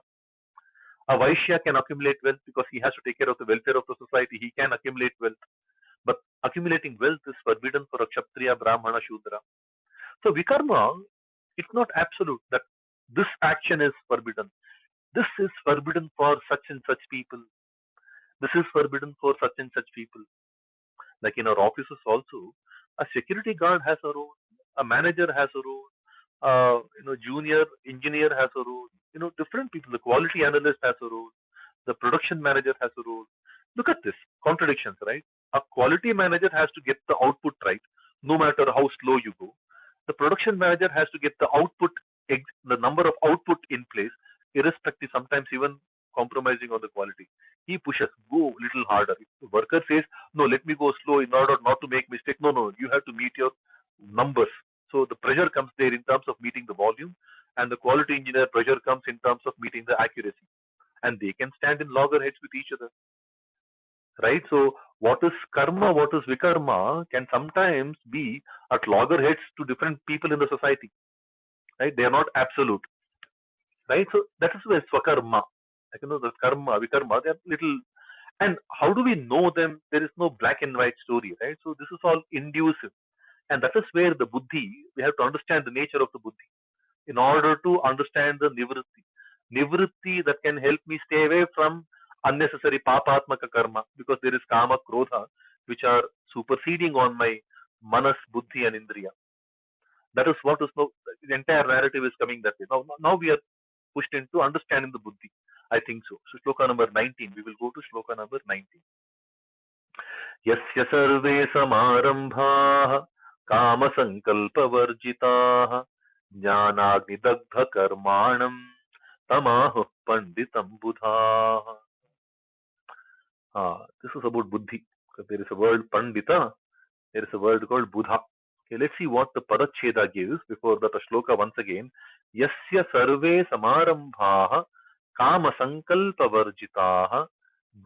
A vaishya can accumulate wealth because he has to take care of the welfare of the society. He can accumulate wealth, but accumulating wealth is forbidden for a kshatriya, brahmana, shudra. So vikarma, it's not absolute that this action is forbidden. This is forbidden for such and such people. This is forbidden for such and such people. Like in our offices also, a security guard has a role, a manager has a role, junior engineer has a role. Different people. The quality analyst has a role. The production manager has a role. Look at this contradictions, right? A quality manager has to get the output right, no matter how slow you go. The production manager has to get the output, the number of output in place, irrespective, sometimes even compromising on the quality. He pushes, go little harder. If the worker says, no, let me go slow in order not to make mistake. No, no, you have to meet your numbers. So the pressure comes there in terms of meeting the volume, and the quality engineer pressure comes in terms of meeting the accuracy. And they can stand in loggerheads with each other, right? So what is karma, what is vikarma can sometimes be at loggerheads to different people in the society, right? They are not absolute, right? So that is where swakarma, like the karma, vikarma, they are little. And how do we know them? There is no black and white story, right? So this is all inducive, and that is where the buddhi, we have to understand the nature of the buddhi in order to understand the nivritti. Nivritti that can help me stay away from unnecessary papatmaka karma, because there is kama, krodha, which are superseding on my manas, buddhi, and indriya. That is what is now, the entire narrative is coming that way. Now we are pushed into understanding the buddhi. I think so. So shloka number 19. We will go to shloka number 19. यस्य सर्वे समारम्भाः कामसङ्कल्पवर्जिताः ज्ञानाग्निदग्धकर्माणं tamahuh panditam buddha. This is about buddhi. There is a word pandita, there is a word called buddha. Okay, let's see what the Padacheda gives before that shloka once again. Yasya sarve samarambhaha kama sankalpa varjitaha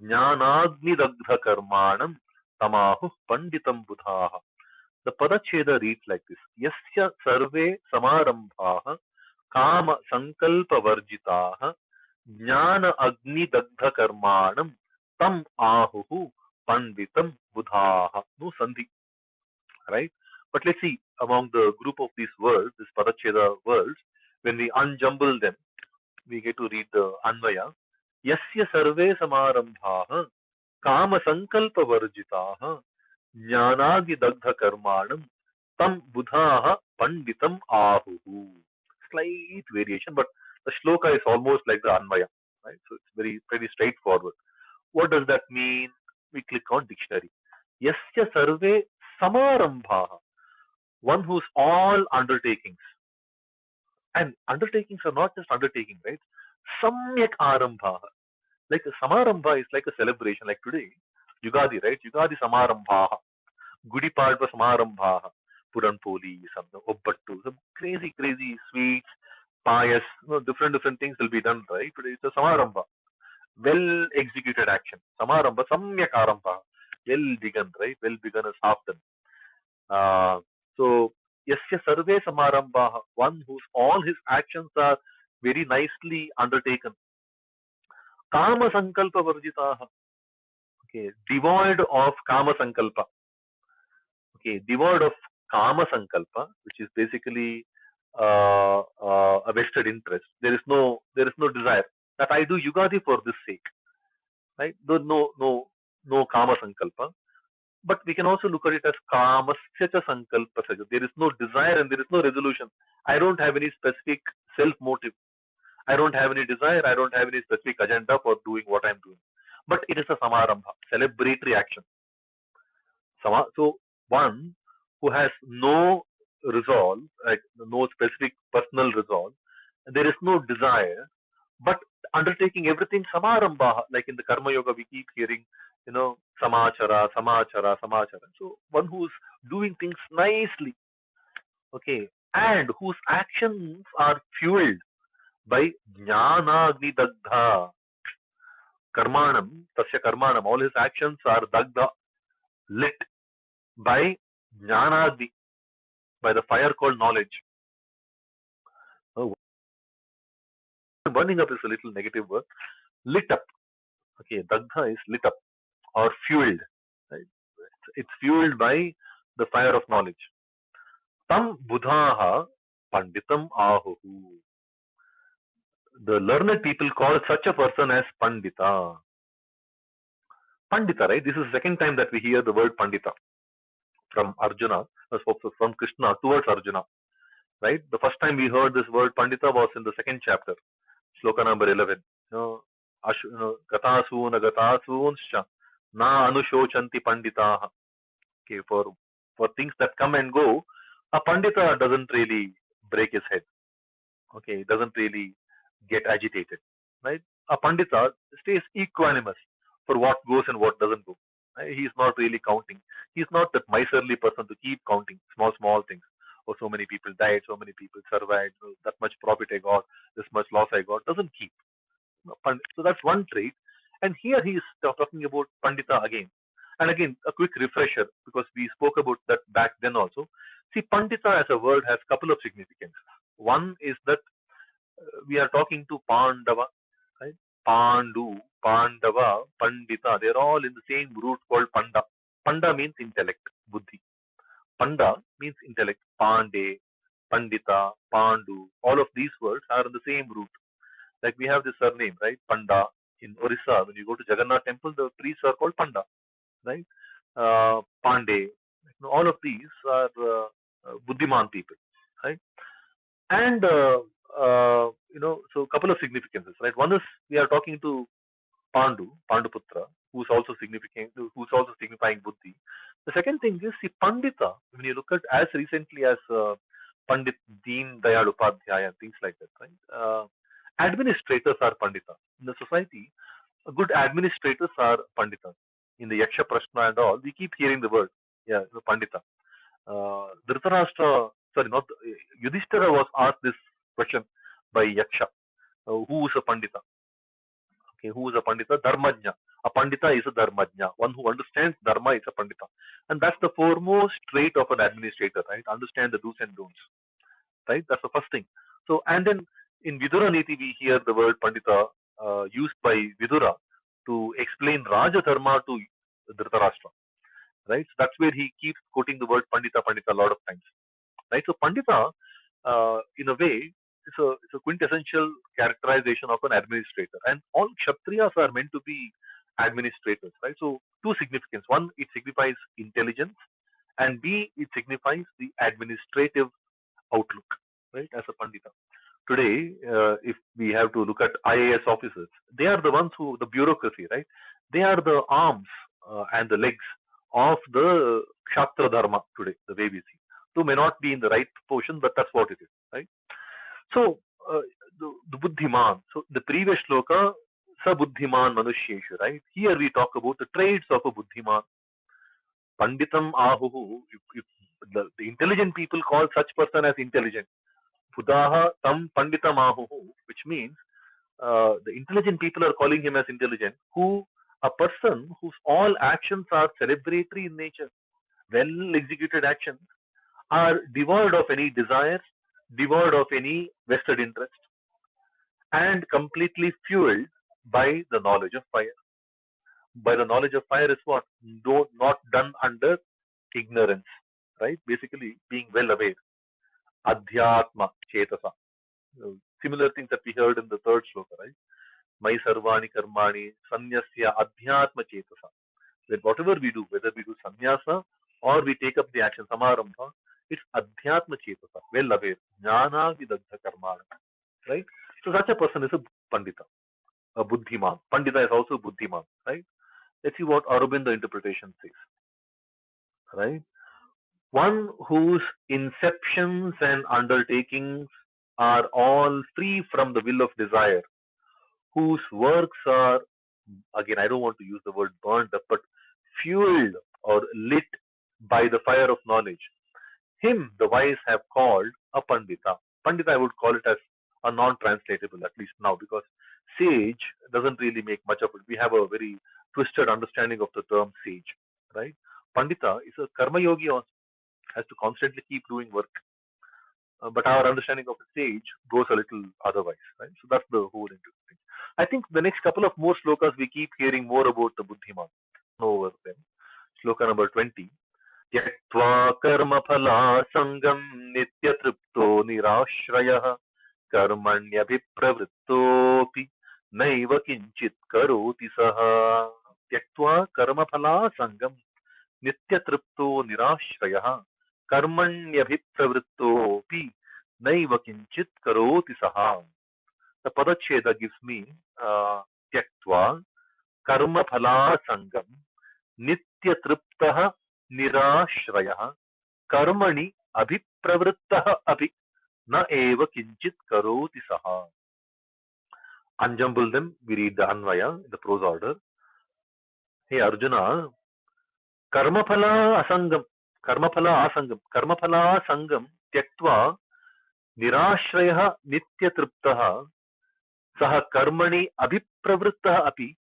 jnanagni dagdha karmanam tamahuh panditam buddha. The Padacheda reads like this. Yasya sarve samarambhaha kama sankalpa varjitaha jnana agni dagdha karmanam tam ahuhu panditam buddhaha. No sandhi, right? But let's see, among the group of these words, this Padacheda words, when we unjumble them, we get to read the Anvaya. Yasya sarve samarambhaha kama sankalpa varjitaha jnanagi dagdha karmanam tam buddhaha panditam ahuhu. Slight variation, but the shloka is almost like the Anvaya, right? So it's very straightforward. What does that mean? We click on dictionary. Yasya sarve samarambhaha, one whose all undertakings. And undertakings are not just undertaking, right? Samyak arambhaha. Like a samarambha is like a celebration, like today, Yugadi, right? Yugadi samarambhaha. Gudi Padwa samarambhaha. Puran Poli, some Obbattu, some crazy sweets, pious, different things will be done, right? Today it's a samarambha. Well executed action. Samarambha, samyak arambha. Well begun, right? Well begun is half done. So, yasya sarve samarambha, one whose all his actions are very nicely undertaken. Kama sankalpa varjitaha. Okay, devoid of kama sankalpa. Okay, devoid of kama sankalpa, which is basically a vested interest. There is no desire. that I do Yugadi for this sake, right? No kama sankalpa. But we can also look at it as kamasya cha sankalpa saja. There is no desire and there is no resolution. I don't have any specific self motive. I don't have any desire. I don't have any specific agenda for doing what I'm doing. But it is a samarambha, celebratory action. So one who has no resolve, like no specific personal resolve, there is no desire, but undertaking everything samarambha, like in the karma yoga we keep hearing, samachara, samachara, samachara. So one who's doing things nicely, okay, and whose actions are fueled by jnanagni dagdha karmanam, tasya karmanam, all his actions are dagdha, lit by jnanagni, by the fire called knowledge. Oh, burning up is a little negative word. Lit up. Okay, dagdha is lit up or fueled. Right? It's fueled by the fire of knowledge. Tam buddhaha panditam ahuhu. The learned people call such a person as pandita. Pandita, right? This is the second time that we hear the word pandita from Arjuna, from Krishna towards Arjuna. Right? The first time we heard this word pandita was in the second chapter, shloka number 11. Gatasun agatasuncha na anushochanti panditaha. Okay, for things that come and go, a pandita doesn't really break his head. Okay, doesn't really get agitated. Right? A pandita stays equanimous for what goes and what doesn't go. Right? He's not really counting. He's not that miserly person to keep counting small things. Oh, so many people died, so many people survived, that much profit I got, this much loss I got. Doesn't keep. So that's one trait. And here he is talking about Pandita again. And again, a quick refresher, because we spoke about that back then also. See, Pandita as a word has a couple of significances. One is that we are talking to Pandava, right? Pandu, Pandava, Pandita. They're all in the same root called Panda. Panda means intellect, Buddhi. Panda means intellect. Pande, Pandita, Pandu. All of these words are in the same root. Like we have this surname, right? Panda. In Orissa, when you go to Jagannath temple, the priests are called Panda, right? Pandey. All of these are Buddhiman people, right? And so a couple of significances, right? One is we are talking to Panduputra, who's also significant, who's also signifying Buddhi. The second thing is, see, Pandita, when you look at as recently as Pandit Deen Dayal Upadhyaya and things like that, right? Administrators are Pandita. In the society, good administrators are Panditas. In the Yaksha Prashna and all, we keep hearing the word, Pandita. Dhritarashtra, sorry, not Yudhishthira was asked this question by Yaksha. Who is a Pandita? Okay, who is a Pandita? Dharmajna. A Pandita is a Dharmajna. One who understands Dharma is a Pandita. And that's the foremost trait of an administrator, right? Understand the do's and don'ts. Right? That's the first thing. So, and then in Vidura Niti, we hear the word Pandita used by Vidura to explain Raja Dharma to Dhritarashtra. Right? So that's where he keeps quoting the word Pandita, Pandita a lot of times. Right? So Pandita, in a way, it's a quintessential characterization of an administrator. And all Kshatriyas are meant to be administrators. Right? So two significance. One, it signifies intelligence, and B, it signifies the administrative outlook, right, as a Pandita. Today, if we have to look at IAS officers, they are the ones who, the bureaucracy, right? They are the arms and the legs of the Kshatra Dharma today, the way we see. So may not be in the right proportion, but that's what it is, right? So, the Buddhiman. So, the previous shloka, Sa Buddhiman Manusheshu, right? Here we talk about the traits of a Buddhiman. Panditam Ahuhu, if the intelligent people call such person as intelligent. Buddhaha tam Panditam Ahuhu, which means the intelligent people are calling him as intelligent, who a person whose all actions are celebratory in nature, well executed actions, are devoid of any desires, devoid of any vested interest, and completely fueled by the knowledge of fire. By the knowledge of fire is what? Not done under ignorance, right? Basically, being well aware. Adhyatma Chetasa. Similar things that we heard in the third shloka, right? Mai sarvani karmani sanyasya adhyatma chetasa. That whatever we do, whether we do sannyasa or we take up the action, samarambha, it's adhyatma chetasa, well aware, jnana vidagdha karmana, right? So such a person is a pandita, a buddhiman. Pandita is also buddhiman, right? Let's see what Aurobindo interpretation says, right? One whose inceptions and undertakings are all free from the will of desire, whose works are, again, I don't want to use the word burnt up, but fueled or lit by the fire of knowledge. Him the wise have called a Pandita. Pandita, I would call it as a non-translatable, at least now, because sage doesn't really make much of it. We have a very twisted understanding of the term sage, right? Pandita is a karma yogi, also has to constantly keep doing work. But our understanding of a sage goes a little otherwise, right? So that's the whole interesting thing. I think the next couple of more slokas we keep hearing more about the Buddhiman over them. Sloka number 20. त्यक्त्वा कर्मफलासङ्गं नित्यतृप्तो निराश्रयः कर्मण्यभिप्रवृत्तोऽपि नैव किञ्चित् करोति सः त्यक्त्वा कर्मफलासङ्गं नित्यतृप्तो निराश्रयः कर्मण्यभिप्रवृत्तोऽपि नैव किञ्चित् करोति सः. The Padacheda gives me त्यक्त्वा कर्मफलासङ्गं नित्यतृप्तः निराश्रयः कर्मणि अभिप्रवृत्तः अपि न एव किंचित करोति सः. Unjumble them, we read the Anvaya in the prose order. Hey Arjuna, karmaphala asangam, karmaphala asangam tyaktva nirashrayah nityatriptah sah karmani abhipravrittah api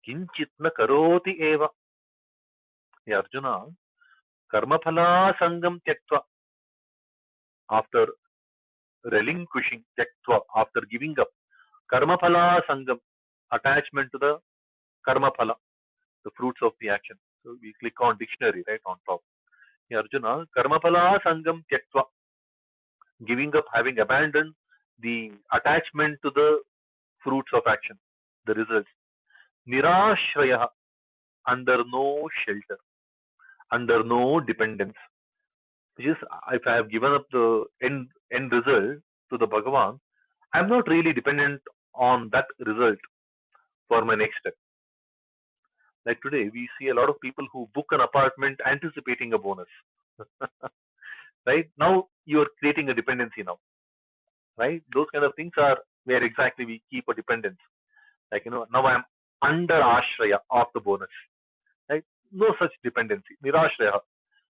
kinchit na karoti eva. Hey Arjuna, karmaphala sangam tyaktva, after relinquishing, tyaktva, after giving up, karmaphala sangam, attachment to the karmaphala, the fruits of the action. So we click on dictionary right on top. Hey Arjuna, karmaphala sangam tyaktva, giving up, having abandoned the attachment to the fruits of action, the results. Nirashraya, under no shelter, under no dependence. Which is, if I have given up the end result to the Bhagavan, I'm not really dependent on that result for my next step. Like today, we see a lot of people who book an apartment anticipating a bonus. Right? Now you are creating a dependency now. Right? Those kind of things are where exactly we keep a dependence. Like, now I'm under ashraya of the bonus. Right? No such dependency. Nirashraya.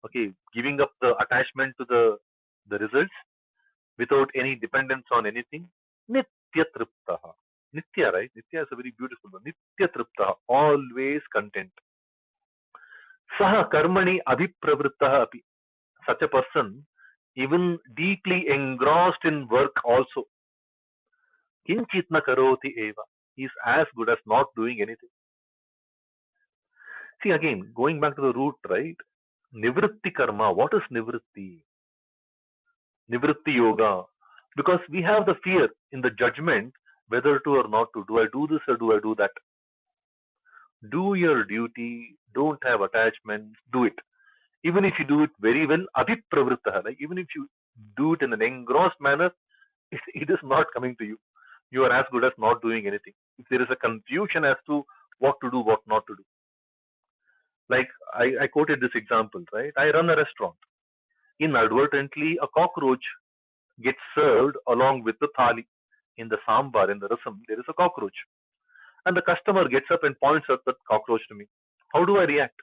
Okay, giving up the attachment to the results without any dependence on anything. Nitya triptaha. Nitya, right? Nitya is a very beautiful one. Nitya triptaha, always content. Saha karmani abhipravrittaha api. Such a person, even deeply engrossed in work also. Kinchit na karoti eva. He is as good as not doing anything. See again, going back to the root, right? Nivritti karma. What is nivritti? Nivritti yoga. Because we have the fear in the judgment whether to or not to. Do I do this or do I do that? Do your duty. Don't have attachments. Do it. Even if you do it very well, abhipravrittaha. Like even if you do it in an engrossed manner, it is not coming to you. You are as good as not doing anything. If there is a confusion as to what to do, what not to do. Like I quoted this example, right? I run a restaurant. Inadvertently, a cockroach gets served along with the thali. In the sambar, in the rasam, there is a cockroach. And the customer gets up and points at that cockroach to me. How do I react?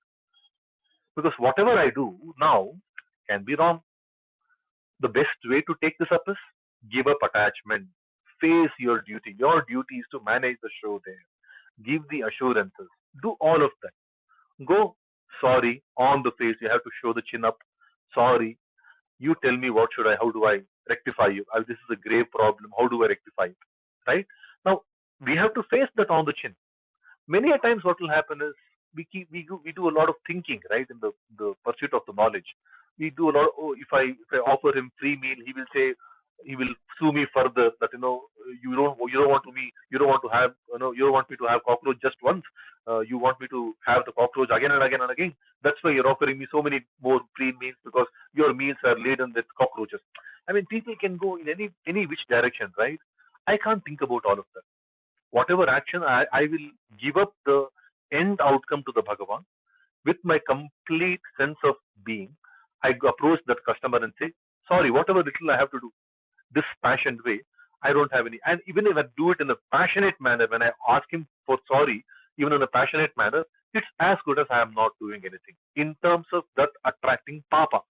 Because whatever I do now can be wrong. The best way to take this up is give up attachment. Face your duty. Your duty is to manage the show there. Give the assurances. Do all of that. Go, sorry, on the face. You have to show the chin up. Sorry. You tell me how do I rectify you? This is a grave problem. How do I rectify it? Right? Now, we have to face that on the chin. Many a times what will happen is we do a lot of thinking, right, in the pursuit of the knowledge. We do a lot. If I offer him free meal, he will say he will sue me further that you don't want to have, you don't want me to have cockroach just once. You want me to have the cockroach again and again and again. That's why you're offering me so many more free meals, because your meals are laden with cockroaches. I mean, people can go in any which direction, right? I can't think about all of that. Whatever action, I will give up the end outcome to the Bhagavan with my complete sense of being. I approach that customer and say, sorry, whatever little I have to do, this passionate way, I don't have any. And even if I do it in a passionate manner, when I ask him for sorry, even in a passionate manner, it's as good as I am not doing anything in terms of that attracting papa.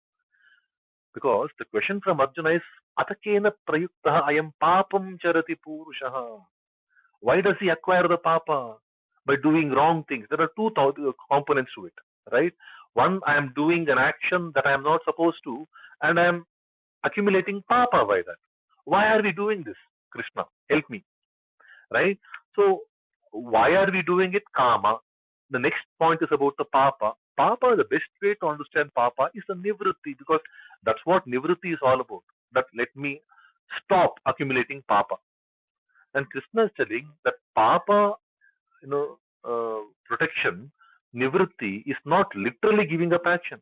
Because the question from Arjuna is, Atakena prayukta ayam papam charati purushaha. Why does he acquire the papa? By doing wrong things. There are two components to it, right? One, I am doing an action that I am not supposed to, and I am accumulating papa by that. Why are we doing this? Krishna, help me, right? So, why are we doing it? Kama. The next point is about the papa. Papa, the best way to understand papa is the nivritti, because that's what nivritti is all about. That let me stop accumulating papa. And Krishna is telling that papa, protection, nivritti is not literally giving up action.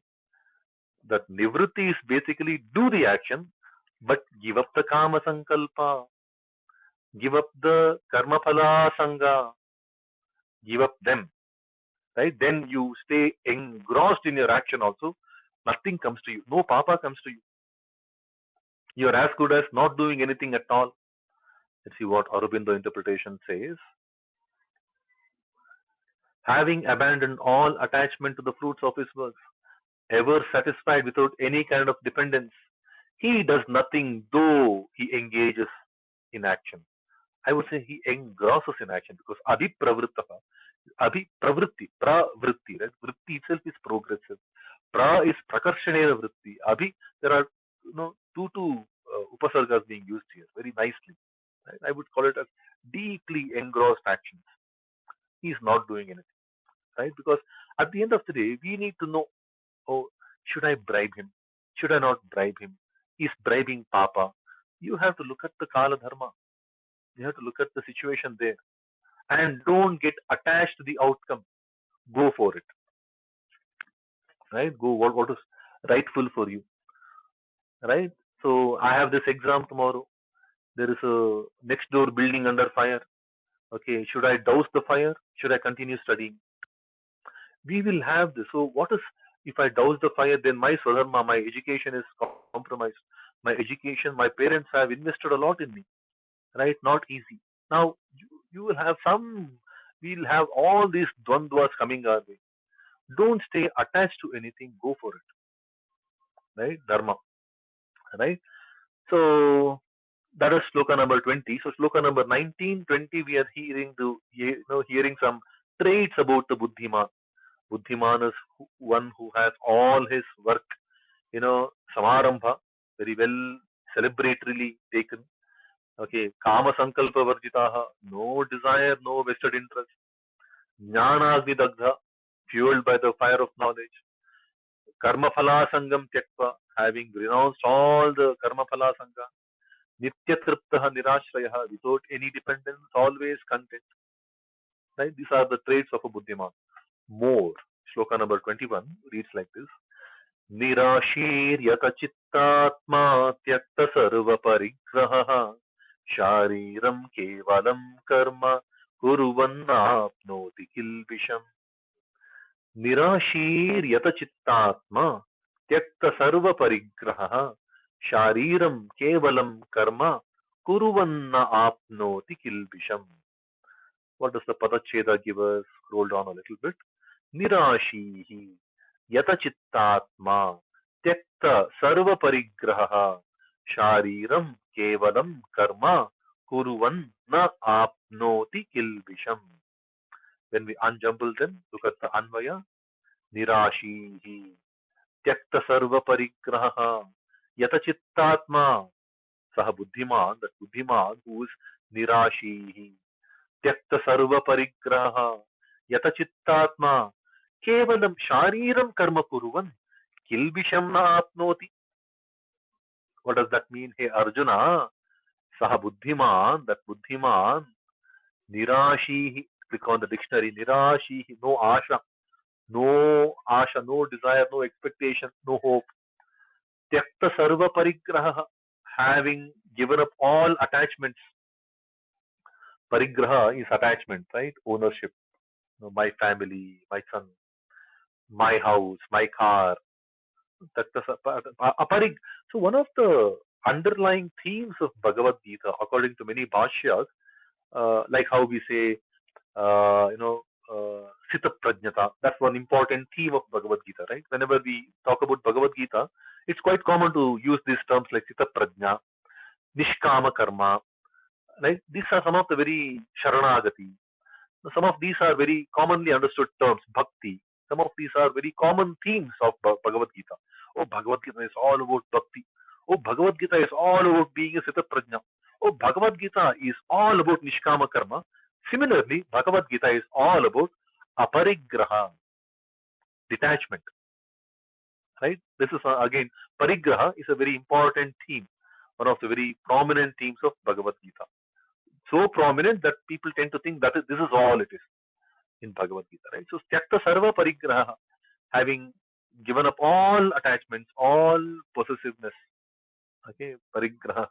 That nivritti is basically do the action, but give up the kama sankalpa, give up the karma phala sangha, give up them, right? Then you stay engrossed in your action also. Nothing comes to you. No papa comes to you. You are as good as not doing anything at all. Let's see what Aurobindo interpretation says. Having abandoned all attachment to the fruits of his works, ever satisfied without any kind of dependence, he does nothing though he engages in action. I would say he engrosses in action, because adhipravrittaha, adhipravritti, pravritti, right? Vritti itself is progressive. Pra is prakarshane vritti. Abhi, there are two upasargas being used here very nicely. Right? I would call it as deeply engrossed actions. He is not doing anything, right? Because at the end of the day, we need to know, oh, should I bribe him? Should I not bribe him? He's bribing Papa. You have to look at the Kala Dharma. You have to look at the situation there. And don't get attached to the outcome. Go for it. Right? Go what is rightful for you. Right? So I have this exam tomorrow. There is a next door building under fire. Okay, should I douse the fire? Should I continue studying? We will have this. So what is, if I douse the fire, then my swadharma, my education is compromised. My education, my parents have invested a lot in me, right? Not easy. Now you will have we'll have all these dvandvas coming our way. Don't stay attached to anything. Go for it, right? Dharma, right? So that is shloka number 20. So shloka number 19, 20, we are hearing some traits about the Buddhiman. Buddhiman is one who has all his work, samarambha, very well celebratorily taken. Okay, kama sankalpa varjitaha, no desire, no vested interest. Jnanagni dagdha, fueled by the fire of knowledge. Karma phala sangam tyakva, having renounced all the karma phala sangha. Nitya triptaha nirashrayaha, without any dependence, always content. Right? These are the traits of a Buddhiman. More. Shloka number 21 reads like this. Nirashiryata chittatma tyakta sarva parigraha shariram kevalam karma kuruvannapnoti kilbisham. Nirashiryata chittatma tyakta sarva parigraha shariram kevalam karma kuruvanna apnoti kilbisham. What does the Padacheda give us? Scroll down a little bit. Nirashihi yata chittatma tyakta sarva parigraha shariram kevalam karma kuruvan na apnoti kilbisham. When we unjumble them, look at the Anvaya. Nirashihi tyakta sarva parigraha yata chittatma. Saha buddhiman, that buddhiman who is nirashihi. Tyakta sarva parigraha yata chittatma kevalam shariram karma kuruvan kilbisham na apnoti. What does that mean? Hey Arjuna, Saha buddhiman, that buddhiman, nirashihi, click on the dictionary, nirashihi, no asha, no desire, no expectation, no hope. Tyakta sarva parigraha, having given up all attachments. Parigraha is attachment, right? Ownership. My family, my son, my house, my car. Tyakta So one of the underlying themes of Bhagavad Gita, according to many bhashyas, like how we say, Sita Prajnata. That's one important theme of Bhagavad Gita, right? Whenever we talk about Bhagavad Gita, it's quite common to use these terms like Sita Prajna, Nishkama Karma, right? These are some of the very Sharanagati. Some of these are very commonly understood terms, Bhakti. Some of these are very common themes of Bhagavad Gita. Oh, Bhagavad Gita is all about Bhakti. Oh, Bhagavad Gita is all about being a Sita Prajna. Oh, Bhagavad Gita is all about Nishkama Karma. Similarly, Bhagavad Gita is all about aparigraha, detachment, right? This is again, parigraha is a very important theme, one of the very prominent themes of Bhagavad Gita. So prominent that people tend to think that this is all it is in Bhagavad Gita, right? So, Tyakta Sarva Parigraha, having given up all attachments, all possessiveness, okay, Parigraha.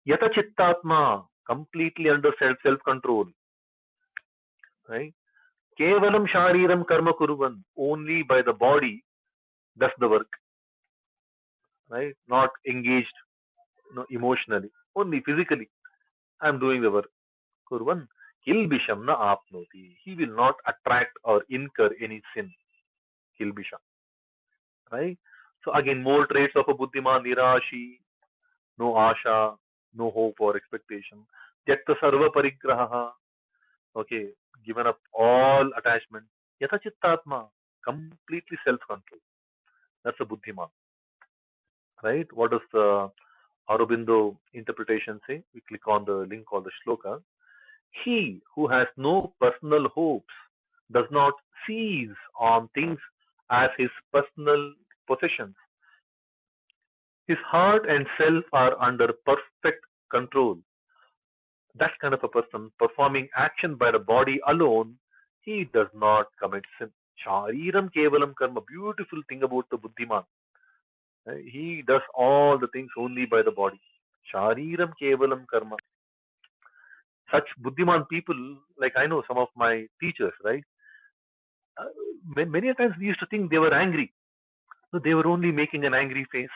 Yata Chittatma, completely under self control, right? Kevalam Shariram Karma Kuruvan, only by the body does the work, right? Not engaged, emotionally, only physically. I am doing the work. Kurvan, Kilbisham na apnoti. He will not attract or incur any sin. Kilbisham, right? So again, more traits of a Buddhima, Nirashi, no asha, no hope or expectation. Tyakta sarva parigraha, okay, given up all attachment. Yata chittatma, completely self-control. That's a Buddhima, right? What does the Aurobindo interpretation say? We click on the link called the shloka. He who has no personal hopes does not seize on things as his personal possessions. His heart and self are under perfect control. That kind of a person performing action by the body alone, he does not commit sin. Shariram kevalam karma. Beautiful thing about the Buddhiman. He does all the things only by the body. Shariram kevalam karma. Such Buddhiman people, like I know some of my teachers, right? Uh, many a times we used to think they were angry. No, they were only making an angry face.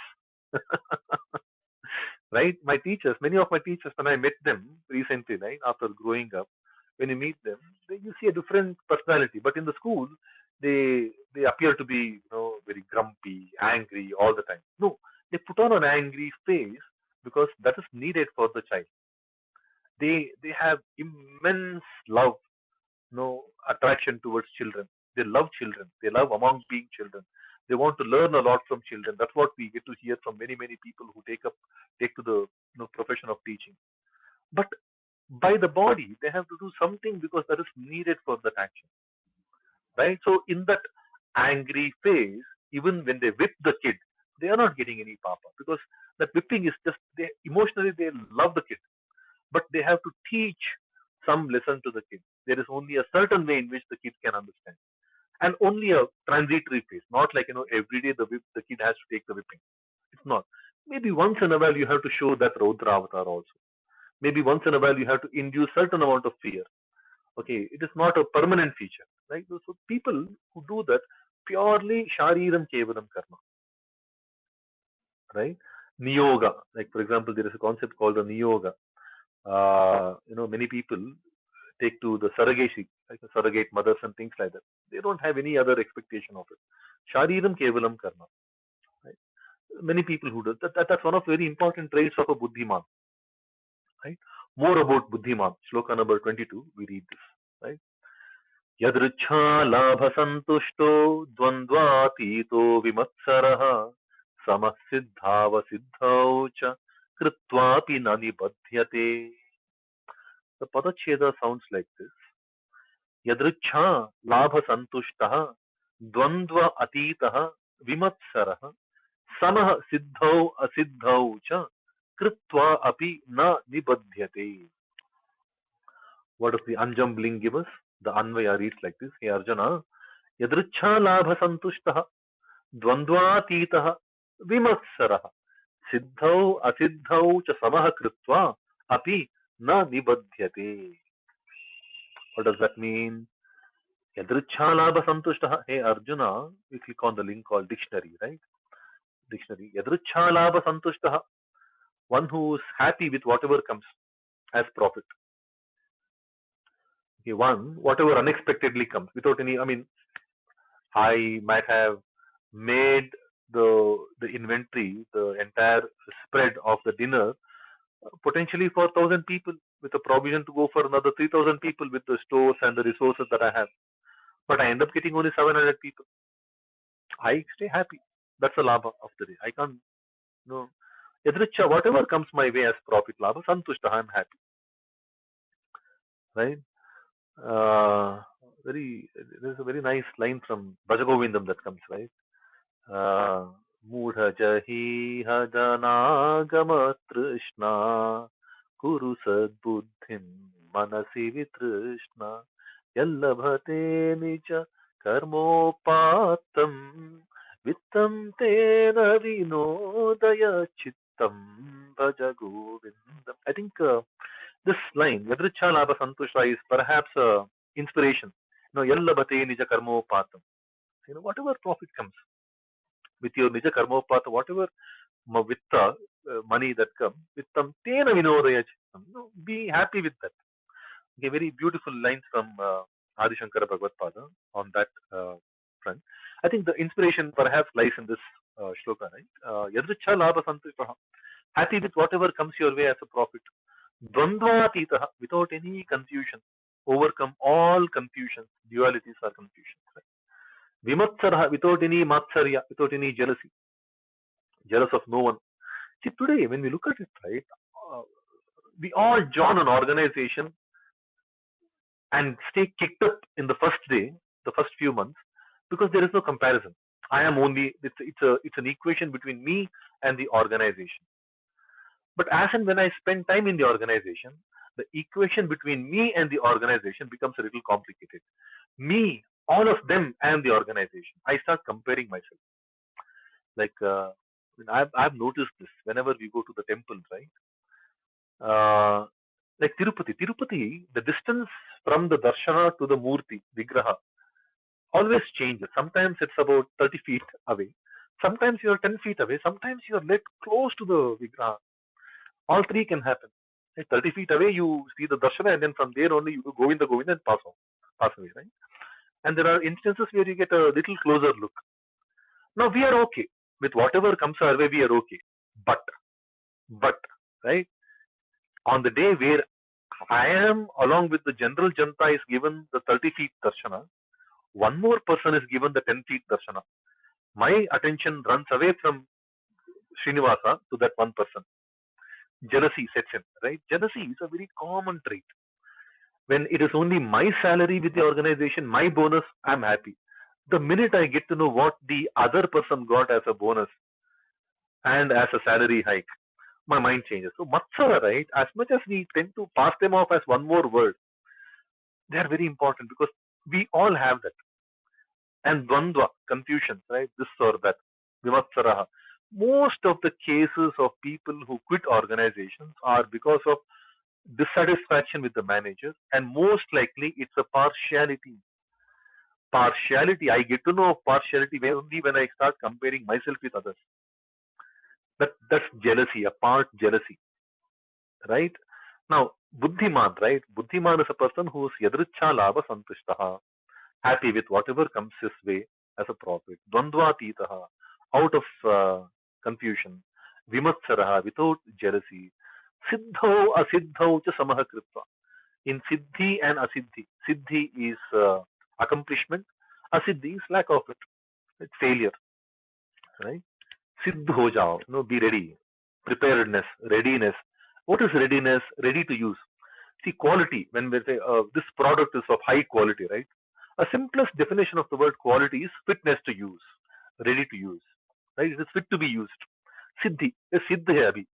Right? My teachers, many of my teachers, when I met them recently, right, after growing up, when you meet them, you see a different personality. But in the school, they appear to be, very grumpy, angry all the time. No, they put on an angry face because that is needed for the child. They have immense love, attraction towards children. They love children. They love among being children. They want to learn a lot from children. That's what we get to hear from many people who take to the profession of teaching. But by the body, they have to do something because that is needed for that action, right? So in that angry phase, even when they whip the kid, they are not getting any papa because that whipping is just they emotionally they love the kid, but they have to teach some lesson to the kid. There is only a certain way in which the kid can understand, and only a transitory phase, not like every day the kid has to take the whipping. It's not. Maybe once in a while you have to show that Rudra avatar also. Maybe once in a while you have to induce certain amount of fear. Okay, it is not a permanent feature, right? So people who do that purely shariram kevalam karma, right? Niyoga, like for example, there is a concept called the niyoga. Many people take to the surrogacy, like the surrogate mothers and things like that. They don't have any other expectation of it. Shariram kevalam karma. Right? Many people who do that's one of the very important traits of a buddhiman. Right? More about buddhiman. Shloka number 22. We read this. Right? Yadricha labha santushto dvandvatito vimatsarah samah siddhava siddhau cha kritvapi nani badhyate. The padacheda sounds like this. Yadricha labha santushtah dvandva atitah vimatsarah samah siddhau asiddhau cha kritva api na nibadhyate. What does the unjumbling give us? The Anvaya reads like this: Hey Arjuna, yadrichha labha santushtah dvandvatitah vimatsarah siddhau asiddhau cha samah kritva api na nibadhyate. What does that mean? Yadrichha labha santushtah. Hey Arjuna, we click on the link called dictionary, right? Dictionary. Yadrichha labha santushtah. One who is happy with whatever comes as profit. Okay, one, whatever unexpectedly comes without any, I mean, I might have made the inventory, the entire spread of the dinner, potentially for 1,000 people, with a provision to go for another 3,000 people with the stores and the resources that I have. But I end up getting only 700 people. I stay happy. That's the labha of the day. I can't, no. Yadricha, whatever comes my way as profit labha, santushta, I'm happy. Right? There's a very nice line from Bhagavad-Gita that comes, right? मूढ़ जहि हजनागम तृष्णा कुरु सद्बुद्धिं मनसि वितृष्णा यल्लभते निज कर्मोपात्तं वित्तं तेन विनोदय चित्तं भज गोविन्दम्. I think this line, Yadricha Labha Santushta, is perhaps inspiration. Yallabhate nija karmopattam. Whatever profit comes with your nija karmopattam, whatever vitta, money that comes, vittam tena vinodaya chittam. Be happy with that. Okay, very beautiful lines from Adi Shankara Bhagavad Pada on that front. I think the inspiration perhaps lies in this shloka, right? Yadricha Labha Santushta. Happy with whatever comes your way as a profit. Dvandvatitah, without any confusion. Overcome all confusions. Dualities are confusions. Right? Vimatsarah, without any matsarya, without any jealousy. Jealous of no one. See, today, when we look at it, right, we all join an organization and stay kicked up in the first day, the first few months, because there is no comparison. I am only, it's an equation between me and the organization. But as and when I spend time in the organization, the equation between me and the organization becomes a little complicated. Me, all of them, and the organization. I start comparing myself. Like, I've noticed this whenever we go to the temple, right? Like Tirupati, the distance from the darshana to the murti, vigraha, always changes. Sometimes it's about 30 feet away. Sometimes you're 10 feet away. Sometimes you're let close to the vigraha. All three can happen. 30 feet away, you see the darshana, and then from there only you go in the Govinda and pass away, right? And there are instances where you get a little closer look. Now we are okay with whatever comes our way. We are okay, but right, on the day where I am along with the general janta is given the 30 feet darshana, one more person is given the 10 feet darshana. My attention runs away from Srinivasa to that one person. Jealousy sets in, right? Jealousy is a very common trait. When it is only my salary with the organization, my bonus, I'm happy. The minute I get to know what the other person got as a bonus and as a salary hike, my mind changes. So Matsara, right? As much as we tend to pass them off as one more word, they are very important because we all have that. And Dvandva, confusion, right? This or that. Vimatsaraha. Most of the cases of people who quit organizations are because of dissatisfaction with the manager, and most likely it's a partiality. I get to know of partiality only when I start comparing myself with others. That's jealousy, a part jealousy, right? Now, Buddhiman, right? Buddhiman is a person who is yadricha labha santushtaha, happy with whatever comes his way as a profit. Dvandvatitaha, out of confusion. Vimatsaraha, without jealousy. Siddhau asiddhau cha samaha kritva. In siddhi and asiddhi. Siddhi is accomplishment. Asiddhi is lack of it. It's failure. Right? Siddh ho jao. Be ready. Preparedness, readiness. What is readiness? Ready to use. See, quality. When we say this product is of high quality, right? A simplest definition of the word quality is fitness to use, ready to use. Right? It is fit to be used. Siddhi. Siddh hai abhi.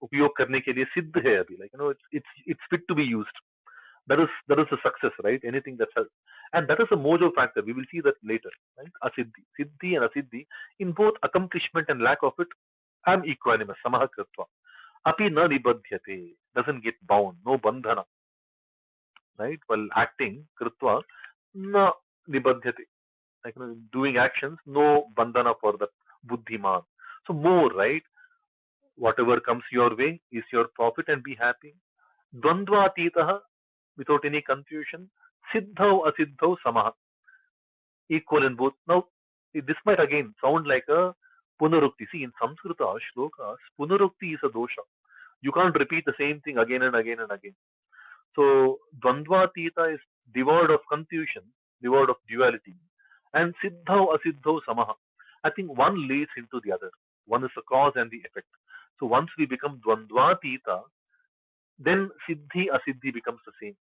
उपयोग करने के लिए सिद्ध है अभी, like it's fit to be used. That is a success, right? Anything that has, and that is a mojo factor. We will see that later, right? Asiddhi, siddhi and asiddhi, in both accomplishment and lack of it, I'm equanimous. Samaha kritva. Api na nibadhyate, doesn't get bound, no bandhana, right? While acting, kritva, na nibadhyate, like doing actions, no bandhana for that buddhiman. So more, right? Whatever comes your way is your profit and be happy. Dvandva atitaha, without any confusion. Siddhau asiddhau samaha, equal in both. Now, this might again sound like a punarukti. See, in Sanskrita shlokas, punarukti is a dosha. You can't repeat the same thing again and again and again. So, Dvandvatita is devoid of confusion, devoid of duality. And Siddhau asiddhau samaha. I think one leads into the other. One is the cause and the effect. So, once we become Dvandvatita, then Siddhi asiddhi becomes the same.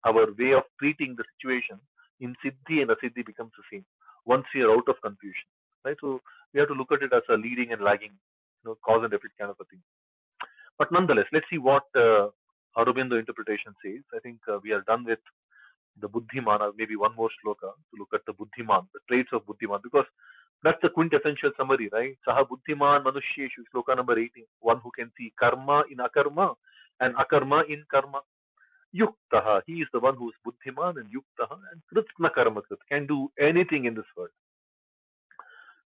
Our way of treating the situation in Siddhi and Asiddhi becomes the same once we are out of confusion. Right? So we have to look at it as a leading and lagging, cause and effect kind of a thing. But nonetheless, let's see what Aurobindo interpretation says. I think we are done with the Buddhiman, or maybe one more shloka to look at the Buddhiman, the traits of Buddhiman, because that's the quintessential summary, right? Saha Buddhiman Manusheshu, shloka number 18, one who can see karma in akarma and akarma in karma. Yuktaha, he is the one who is Buddhiman and Yuktaha and Kritna Karmakrit, can do anything in this world.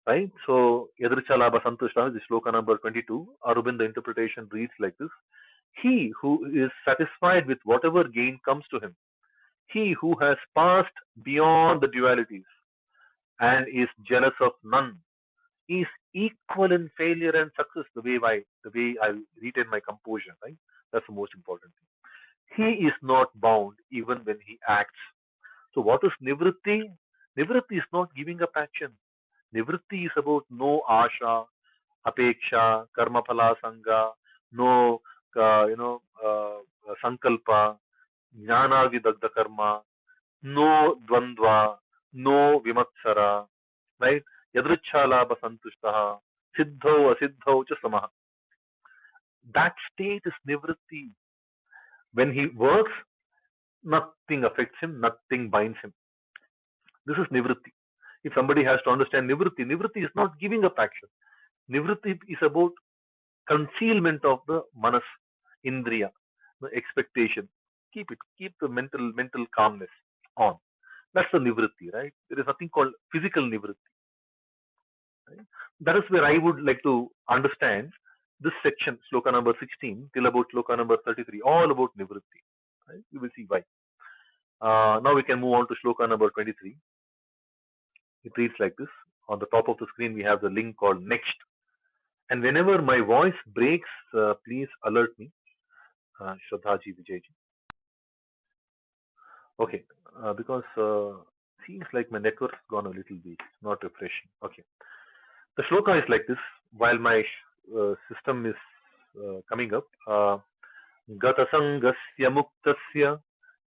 Right? So, Yadrichalabha Santushta, this shloka number 22, Aurobindo interpretation reads like this: he who is satisfied with whatever gain comes to him, he who has passed beyond the dualities and is jealous of none, is equal in failure and success. The way I retain my composure, right? That's the most important thing. He is not bound even when he acts. So what is nivritti? Nivritti is not giving up action. Nivritti is about no asha, apeksha, karma phala sanga, no sankalpa, jnana vidagda karma, no dvandva, no vimatsara, right? Yadrichhalabha santushtaha, siddho asiddho cha samaha. That state is nivritti. When he works, nothing affects him, nothing binds him. This is nivritti. If somebody has to understand nivritti, nivritti is not giving up action. Nivritti is about concealment of the manas, indriya, the expectation. Keep the mental calmness on. That's the nivritti, right? There is nothing called physical nivritti. Right? That is where I would like to understand this section, sloka number 16 till about sloka number 33, all about nivritti. Right? We will see why. Now we can move on to shloka number 23. It reads like this. On the top of the screen, we have the link called Next. And whenever my voice breaks, please alert me. Shraddhaji, Vijayji. Okay, because seems like my network's gone a little weak, not refreshing. Okay. The shloka is like this. While my system is coming up, Gata Sangasya Muktasya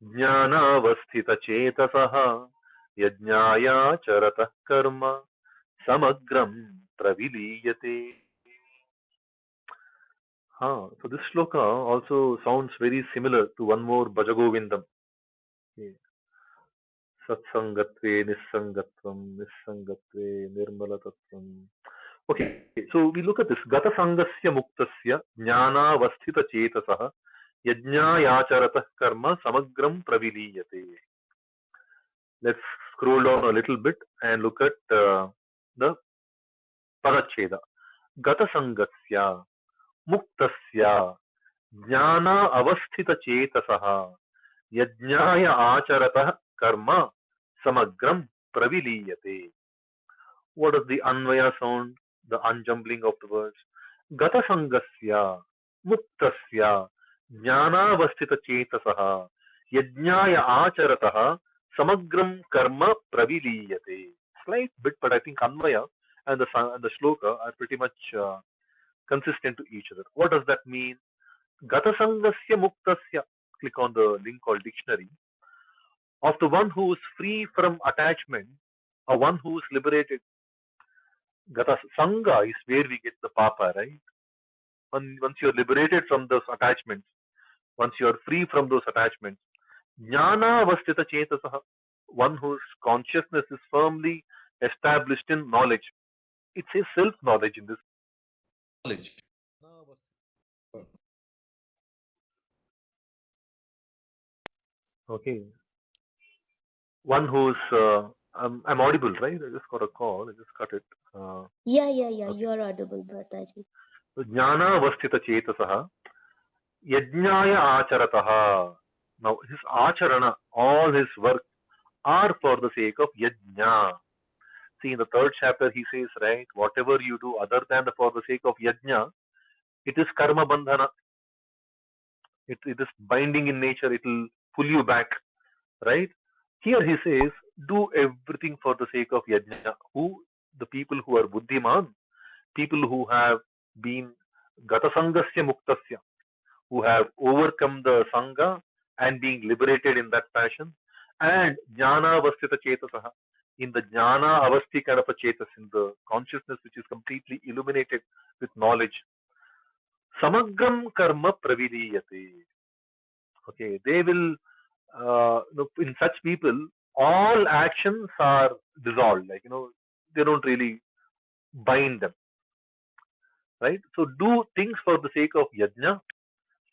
Jnanavasthita Chetasaha Yajnaya Charata Karma Samagram Praviliyate. So this shloka also sounds very similar to one more Bhajagovindam. Satsangatve Nissangatvam Nissangatve Nirmalatattvam. Okay, so we look at this. Gata Sangasya Muktasya Jnana Vasthita Chetasaha Yajna Yacharata Karma Samagram Praviliyate. Let's scroll down a little bit and look at the Paracheda. Gata Sangasya Muktasya Jnana Avasthita Chetasaha Yajnaya Acharata Karma Samagram Praviliyate. What is the Anvaya sound? The unjumbling of the words. Gata Sangasya Muktasya Jnanavasthita Chetasaha Yajnaya Acharataha Samagram Karma Praviliyate. Slight bit, but I think Anvaya and the Shloka are pretty much consistent to each other. What does that mean? Gata Sangasya Muktasya. Click on the link called dictionary. Of the one who is free from attachment, or one who is liberated. Gata Sangha is where we get the Papa, right? once you're liberated from those attachments, once you're free from those attachments, jnana avastita chetasaha, one whose consciousness is firmly established in knowledge. It says self-knowledge in this knowledge. Okay. One who's, I'm audible, right? I just got a call. I just cut it. Yeah, Okay. you're audible, Bhartaji. So, jnana avastita chetasaha, yajnaya acharataha. Now, his acharana, all his work are for the sake of yajna. See, in the third chapter, he says, right, whatever you do other than for the sake of yajna, it is karma bandhana. It is binding in nature. It will pull you back, right? Here he says, do everything for the sake of yajna. Who? The people who are buddhiman, people who have been gatasangasya muktasya, who have overcome the sangha and being liberated in that fashion, and jnana avasthita chetasaha, in the jnana avasti kind of a chetas, in the consciousness which is completely illuminated with knowledge. Samagram karma pravidiyate. Okay, they will, in such people, all actions are dissolved. Like, they don't really bind them, right? So do things for the sake of yajna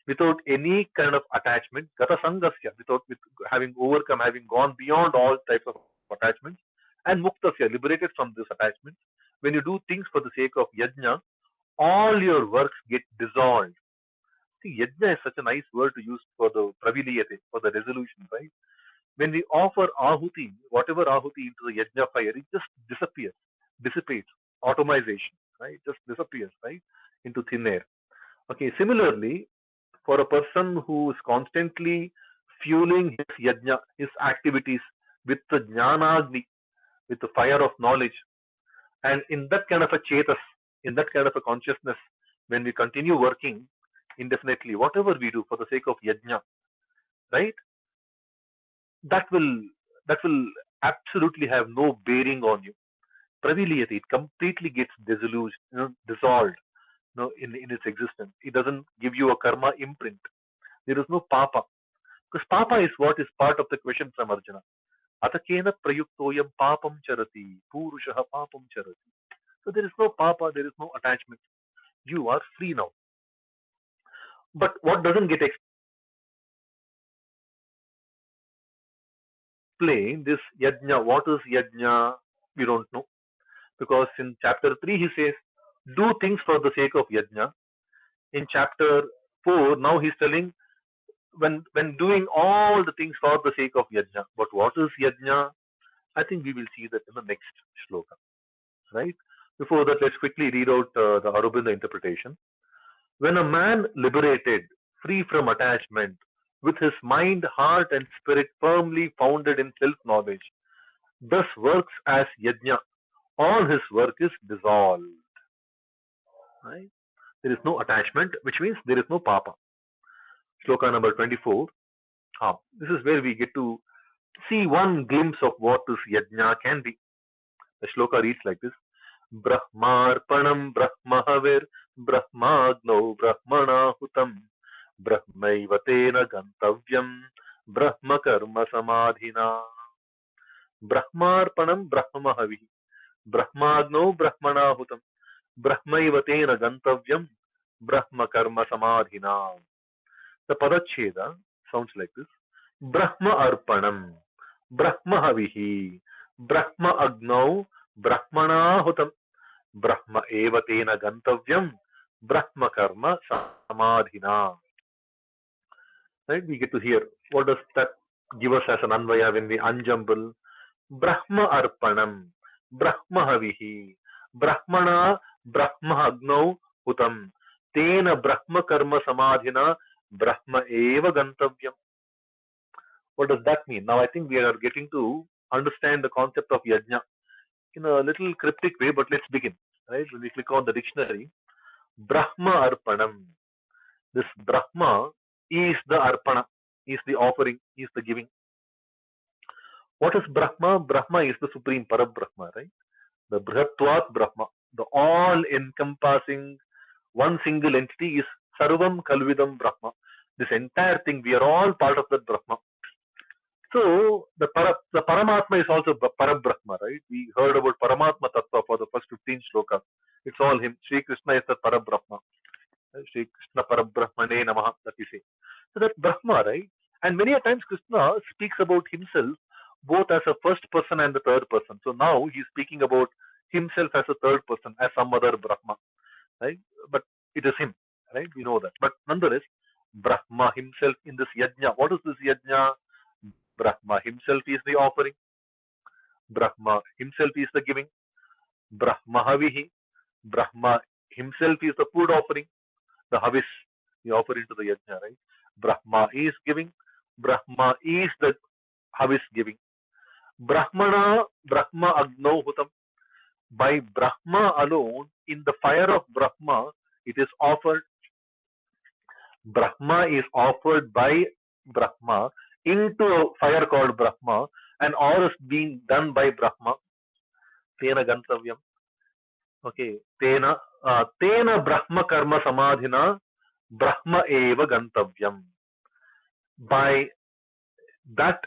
without any kind of attachment, gata sangasya, without with having overcome, having gone beyond all types of attachments, and muktasya, liberated from this attachment. When you do things for the sake of yajna, all your works get dissolved. See, yajna is such a nice word to use for the praviliyate, for the resolution, right? When we offer ahuti, whatever ahuti into the yajna fire, it just disappears, dissipates, automization, right? Just disappears, right? Into thin air. Okay, similarly, for a person who is constantly fueling his yajna, his activities with the jnanagni, with the fire of knowledge, and in that kind of a chetas, in that kind of a consciousness, when we continue working indefinitely, whatever we do for the sake of yajna, right? That will that will absolutely have no bearing on you. Praviliyati, it completely gets disillusioned, dissolved, in its existence. It doesn't give you a karma imprint. There is no papa. Because papa is what is part of the question from Arjuna. Atakena prayuktoyam papam charati, purushaha papam charati. So there is no papa, there is no attachment. You are free now. But what doesn't get explained, this yajna, what is yajna? We don't know. Because in chapter 3 he says, do things for the sake of yajna. In chapter 4, now he's telling, when doing all the things for the sake of yajna. But what is yajna? I think we will see that in the next shloka, right? Before that, let's quickly read out the Aurobindo interpretation. When a man liberated, free from attachment, with his mind, heart, and spirit firmly founded in self-knowledge, thus works as yajna, all his work is dissolved. Right? There is no attachment, which means there is no papa. Shloka number 24. This is where we get to see one glimpse of what this yajna can be. The shloka reads like this: Brahmarpanam Brahmahavir Brahmagno Brahmanahutam Brahmaiva tena gantavyam Brahma karma samadhina. Brahmarpanam Brahmahavi Brahmagno Brahmanahutam Brahmaiva tena gantavyam Brahma karma samadhina. The Padacheda sounds like this: Brahma Arpanam, Brahma Havihi, Brahma Agnau, Brahmanahutam, Brahma Eva Tena Gantavyam, Brahma Karma Samadhina. Right? We get to hear what does that give us as an Anvaya when we unjumble. Brahma Arpanam, Brahma Havihi, Brahmana, Brahma Agnau Hutam, Tena Brahma Karma Samadhina, Brahma Eva Gantavyam. What does that mean? Now I think we are getting to understand the concept of yajna in a little cryptic way, but let's begin. Right? When we click on the dictionary, Brahma Arpanam. This Brahma is the Arpana, is the offering, is the giving. What is Brahma? Brahma is the supreme Parabrahma, right? The Brihatvat Brahma, the all encompassing one single entity is Sarvam Kalvidam Brahma. This entire thing, we are all part of that Brahma. So the Paramatma is also Parabrahma, right? We heard about Paramatma Tattva for the first 15 shlokas. It's all him. Sri Krishna is the Parabrahma. Sri Krishna Parabrahmane Namaha, that we say. So that's Brahma, right? And many a times Krishna speaks about himself both as a first person and the third person. So now he's speaking about himself as a third person, as some other Brahma, right? But it is him, right? We know that. But nonetheless, Brahma himself in this yajna. What is this yajna? Brahma himself is the offering. Brahma himself is the giving. Brahma havihi. Brahma himself is the food offering, the havis, the offering to the yajna, right? Brahma is giving. Brahma is the havis giving. Brahma agno hutam. By Brahma alone, in the fire of Brahma, it is offered. Brahma is offered by Brahma into a fire called Brahma, and all is being done by Brahma. Tena gantavyam. Okay. Tena Brahma karma samadhina Brahma eva gantavyam. By that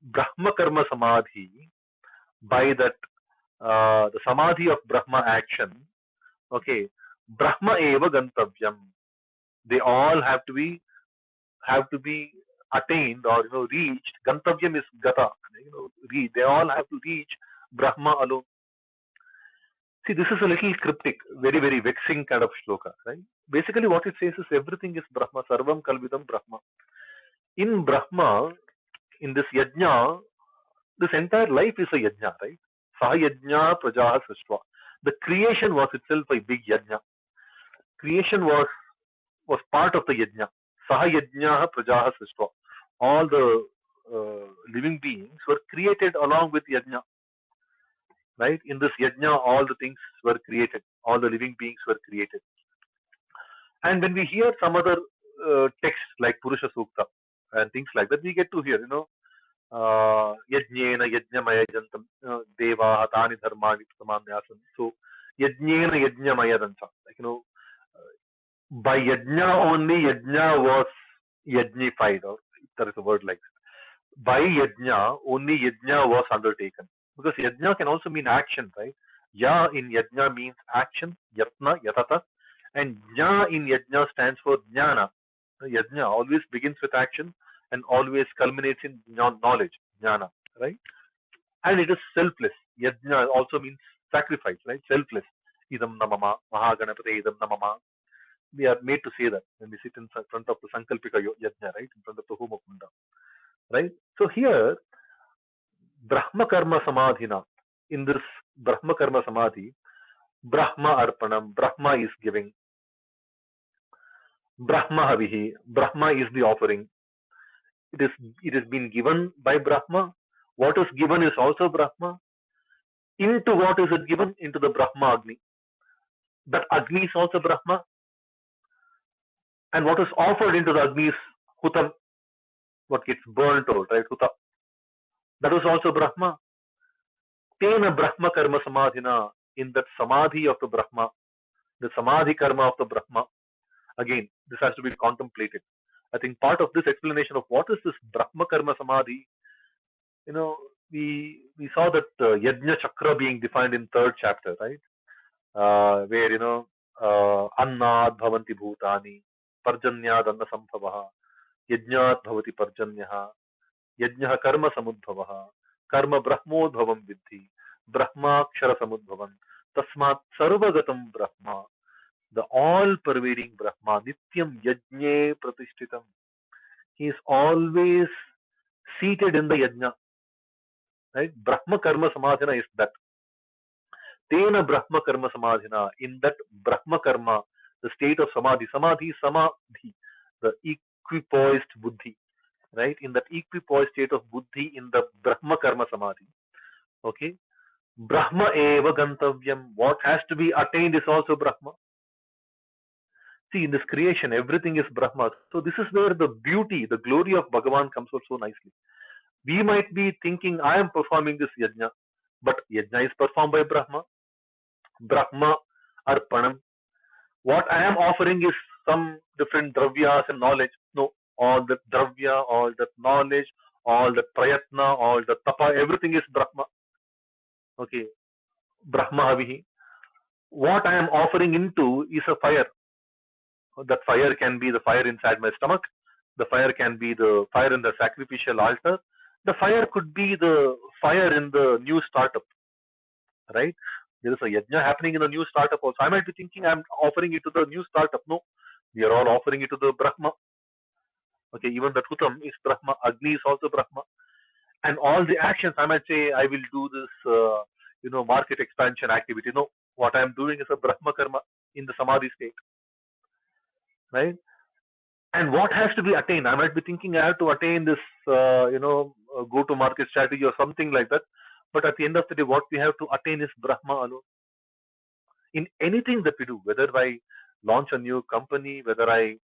Brahma karma samadhi, by that the samadhi of Brahma action, okay, Brahma eva gantavyam. They all have to be attained or reached. Gantavyam is gata. They all have to reach Brahma alone. See, this is a little cryptic, very, very vexing kind of shloka, right? Basically, what it says is everything is Brahma, Sarvam Kalvidam Brahma. In Brahma, in this yajna, this entire life is a yajna, right? Saha yajna prajaha srishva. The creation was itself a big yajna. Creation was part of the yajna. Saha yajna prajaha srishva. All the living beings were created along with yajna. Right? In this yajna, all the things were created. All the living beings were created. And when we hear some other texts like Purusha Sukta and things like that, we get to hear, yajnena yajnamaya jantam deva hatani dharmani samanyasam. So yajnena yajnamaya jantam. By yajna only, yajna was yajnified, or if there is a word like that. By yajna, only yajna was undertaken. Because yajna can also mean action, right? Ya in yajna means action, yatna, yatata, and jna in yajna stands for jnana. Yajna always begins with action and always culminates in knowledge, jnana, right? And it is selfless. Yajna also means sacrifice, right? Selfless. Idam namama, mahaganapate idam namama. We are made to say that when we sit in front of the Sankalpika Yajna, right? In front of the Homa Kunda, right? So here, Brahma Karma Samadhina, in this Brahma Karma Samadhi, Brahma Arpanam, Brahma is giving. Brahma Havihi, Brahma is the offering. It is been given by Brahma. What is given is also Brahma. Into what is it given? Into the Brahma Agni. That Agni is also Brahma. And what is offered into the Agni is Hutam, what gets burnt out, right? Huta. That is also Brahma. Tena Brahma Karma Samadhina, in that Samadhi of the Brahma, the Samadhi Karma of the Brahma. Again, this has to be contemplated. I think part of this explanation of what is this Brahma Karma Samadhi, we saw that Yajna Chakra being defined in third chapter, right? Where, Annad Bhavanti Bhutani, Parjanyad Anna Sambhavaha, Yajnat Bhavati Parjanyaha, Yajnaha Karma Samudbhavaha, Karma Brahmodbhavam Vidhi, Brahma Kshara Samudbhavan, Tasmat Sarvagatam Brahma, the all-pervading Brahma, Nityam Yajne Pratishtitam. He is always seated in the Yajna. Right? Brahma Karma Samadhina is that. Tena Brahma Karma Samadhina, in that Brahma Karma, the state of Samadhi, Samadhi, the equipoised Buddhi. Right? In that equipoised state of Buddhi, in the Brahma Karma Samadhi. Okay? Brahma eva gantavyam. What has to be attained is also Brahma. See, in this creation, everything is Brahma. So this is where the beauty, the glory of Bhagavan comes out so nicely. We might be thinking, I am performing this yajna, but yajna is performed by Brahma. Brahma Arpanam. What I am offering is some different dravyas and knowledge. No, all the dravya, all that knowledge, all the prayatna, all the tapa, everything is Brahma. Okay, Brahma Havihi. What I am offering into is a fire. That fire can be the fire inside my stomach. The fire can be the fire in the sacrificial altar. The fire could be the fire in the new startup, right? There is a yajna happening in a new startup also. I might be thinking I'm offering it to the new startup. No, we are all offering it to the Brahma. Okay, even the Hutam is Brahma, Agni is also Brahma. And all the actions, I might say, I will do this, market expansion activity. No, what I am doing is a Brahma karma in the Samadhi state, right? And what has to be attained? I might be thinking I have to attain this, go to market strategy or something like that. But at the end of the day, what we have to attain is Brahma alone. In anything that we do, whether I launch a new company, whether I,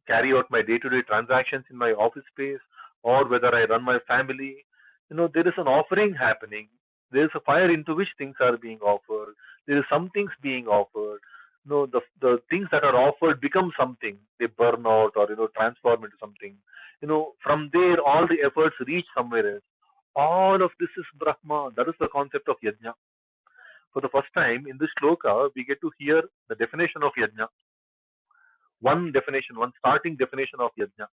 carry out my day-to-day transactions in my office space, or whether I run my family, there is an offering happening. There is a fire into which things are being offered. There is some things being offered. The things that are offered become something. They burn out or transform into something. From there, all the efforts reach somewhere else. All of this is Brahma. That is the concept of yajna. For the first time in this shloka, we get to hear the definition of yajna. One definition, one starting definition of yajna.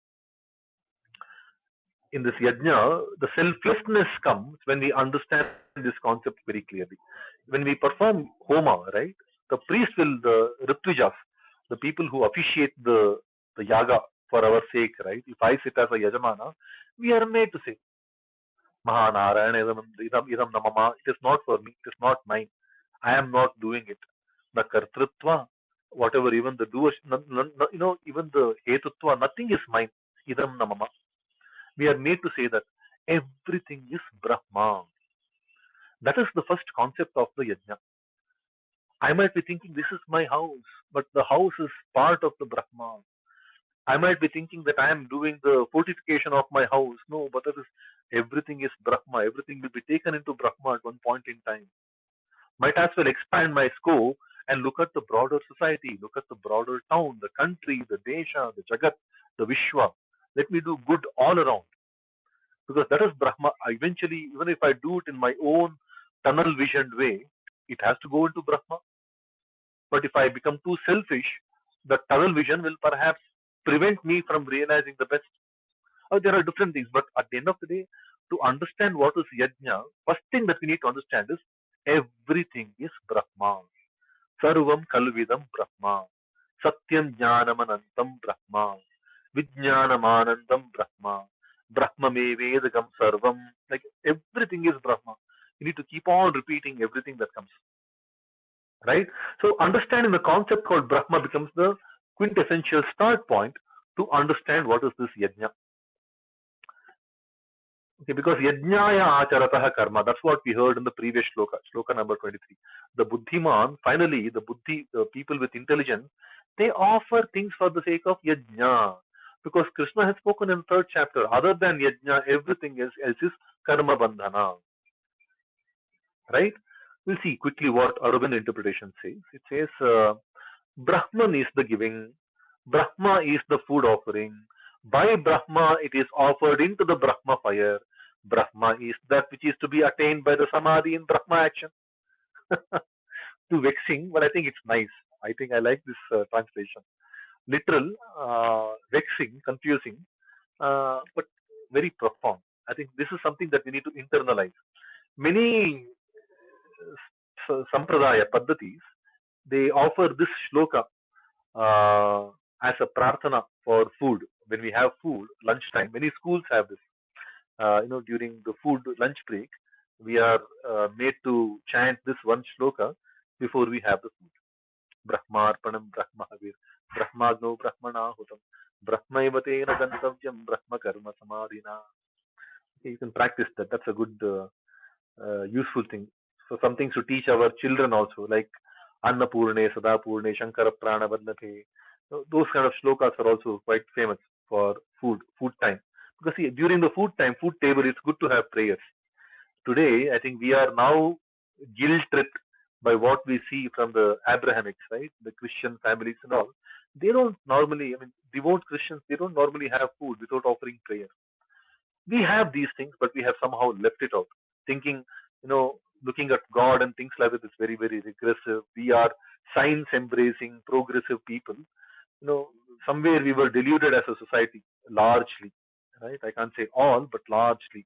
In this yajna, the selflessness comes when we understand this concept very clearly. When we perform homa, right, the priest will, the ritvijas, the people who officiate the yaga for our sake, right? If I sit as a yajamana, we are made to say, Mahanarayana idam namama. It is not for me, it is not mine. I am not doing it. The kartrutva, whatever, even the doers, even the hetutva, nothing is mine. Idam namama. We are made to say that everything is Brahma. That is the first concept of the yajna. I might be thinking this is my house, but the house is part of the Brahma. I might be thinking that I am doing the fortification of my house. No, but that is everything is Brahma. Everything will be taken into Brahma at one point in time. Might as well expand my scope and look at the broader society, look at the broader town, the country, the desha, the jagat, the vishwa. Let me do good all around. Because that is Brahma. Eventually, even if I do it in my own tunnel visioned way, it has to go into Brahma. But if I become too selfish, the tunnel vision will perhaps prevent me from realizing the best. There are different things, but at the end of the day, to understand what is yajna, first thing that we need to understand is everything is Brahma. Sarvam Kalvidam Brahma. Satyam Jnanamanantam Brahma. Vijnanamanandam Brahma. Brahma me Vedagam Sarvam. Like everything is Brahma. You need to keep on repeating everything that comes. Right? So understanding the concept called Brahma becomes the quintessential start point to understand what is this yajna. Okay, because yajnaya acharatah karma, that's what we heard in the previous shloka, shloka number 23. The buddhiman, finally, the people with intelligence, they offer things for the sake of yajna. Because Krishna has spoken in the third chapter, other than yajna, everything else is karma bandhana. Right? We'll see quickly what Aurobindo interpretation says. It says, Brahman is the giving, Brahma is the food offering. By Brahma, it is offered into the Brahma fire. Brahma is that which is to be attained by the Samadhi in Brahma action. Too vexing, but I think it's nice. I think I like this translation. Literal, vexing, confusing, but very profound. I think this is something that we need to internalize. Many sampradaya paddhatis, they offer this shloka as a prarthana for food. When we have food, lunchtime, many schools have this. During the food lunch break, we are made to chant this one shloka before we have the food. Brahmarpanam Brahmahavir, Brahmagno Brahmanahutam, Brahmaivate Gantavyam, Brahma Karma Samadhina. Okay, you can practice that. That's a good, useful thing. So, some things to teach our children also, like Annapurne, Sadapurne, Shankara Prana Badnate. Those kind of shlokas are also quite famous for food time. Because see, during the food time, food table, it's good to have prayers. Today, I think we are now guilt-tripped by what we see from the Abrahamics, right? The Christian families and all, they don't normally, I mean, devout Christians, they don't normally have food without offering prayer. We have these things, but we have somehow left it out, thinking, looking at God and things like that is very, very regressive. We are science embracing, progressive people. You know, somewhere we were deluded as a society, largely, right? I can't say all, but largely.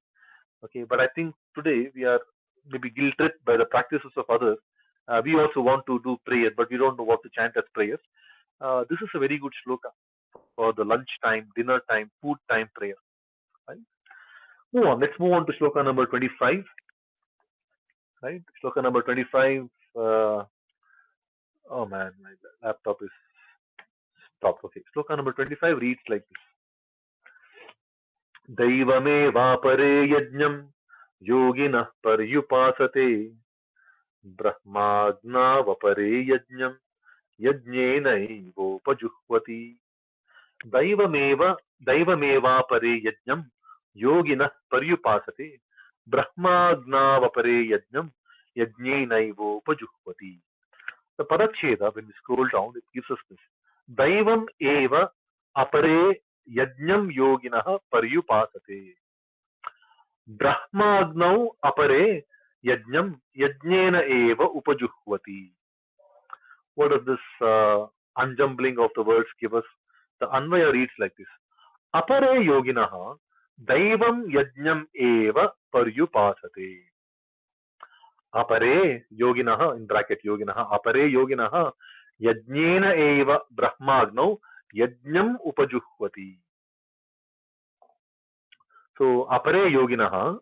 Okay, but I think today we are maybe guilt tripped by the practices of others. We also want to do prayer, but we don't know what to chant as prayers. This is a very good shloka for the lunch time, dinner time, food time prayer. Right? Move on. Let's move on to shloka number 25. Right? Shloka number 25. Oh man, my laptop is stopped. Okay. Shloka number 25 reads like this. दैवमेवापरे यज्ञं योगिनः पर्युपासते ब्रह्माज्ञावपरे यज्ञं यज्ञेनैवोपजुह्वति दैवमेवापरे यज्ञं योगिनः पर्युपासते ब्रह्माज्ञावपरे यज्ञं यज्ञेनैवोपजुह्वति. The Padacheda, when we scroll down, it gives us this. Daivam eva apare yajnam yoginah paryupasate. Brahmagnau apare yajnam yajnena eva upajuhvati. What does this unjumbling of the words give us? The Anvaya reads like this. Apare yoginah daivam yajnam eva paryupasate. Apare yoginah, in bracket yoginah, apare yoginah yajnena eva brahmagnau yajnam upajuhvati. So apare yoginah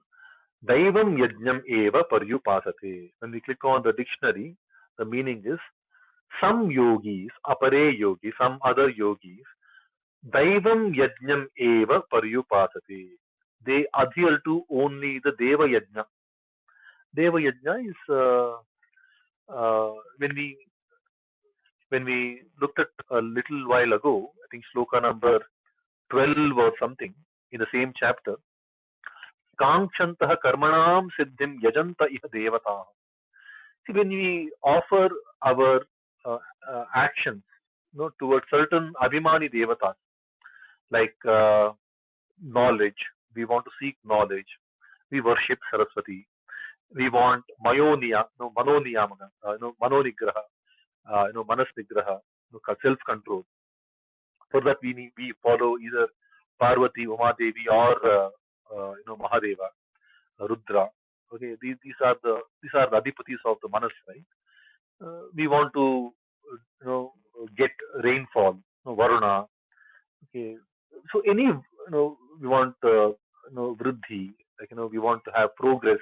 daivam yajnam eva paryupasate. When we click on the dictionary, the meaning is some yogis, apare yogis, some other yogis, daivam yajnam eva paryupasate. They adhere to only the deva yajna. Deva yajna is when we looked at a little while ago, I think shloka number 12 or something in the same chapter, Kankshantah karmanam siddhim yajanta iha devata. See, when we offer our actions towards certain abhimani devatas, like knowledge, we want to seek knowledge, we worship Saraswati, we want manoniyamana, manonigraha, manas nigraha, self-control. For that we follow either Parvati, Umadevi, or Mahadeva, Rudra. Okay, these are the adhipatis of the manas, right? We want to get rainfall, Varuna. Okay, so any we want vriddhi, like we want to have progress,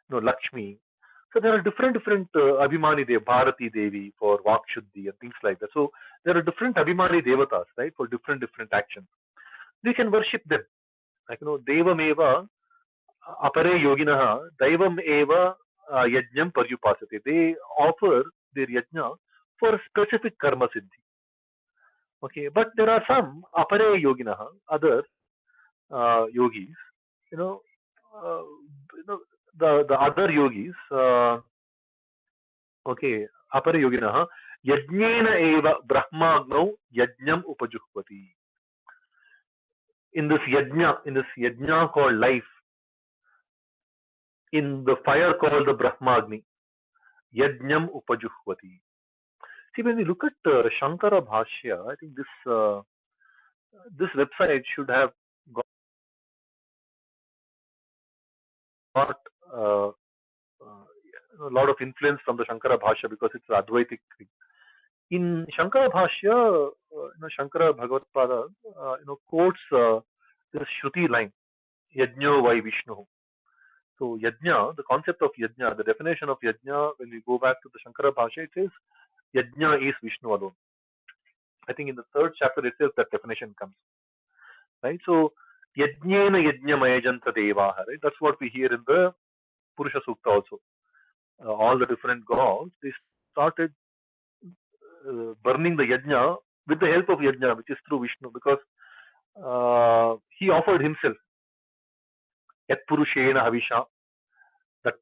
Lakshmi. So there are different Abhimani Devi, Bharati Devi for Vakshuddhi and things like that. So there are different Abhimani Devatas, right, for different actions. We can worship them. Like Devam eva apare yoginah Daivam eva yajnam paryupasate. They offer their yajna for a specific karma siddhi. Okay, but there are some apare yoginah, other yogis, uh, the other yogis, okay, apare yoginah yajnena eva brahmagnau yajnam upajuhvati. In this yajna called life, in the fire called the Brahmagni, yajnam upajuhvati. See, when we look at Shankara Bhashya, I think this website should have got a lot of influence from the Shankara Bhashya because it's Advaitic thing. In Shankara Bhashya, Shankara Bhagavad-Pada, quotes this Shruti line, Yajna vai Vishnu. So Yajna, the concept of Yajna, the definition of Yajna, when we go back to the Shankara Bhashya, it says Yajna is Vishnu alone. I think in the third chapter itself that definition comes. Right? So Yajnena Yajna Mayajanta Devaha, right? That's what we hear in the Purusha Sukta also. All the different gods, they started burning the Yajna with the help of Yajna, which is through Vishnu, because he offered himself. Yat Purushena Havisha, that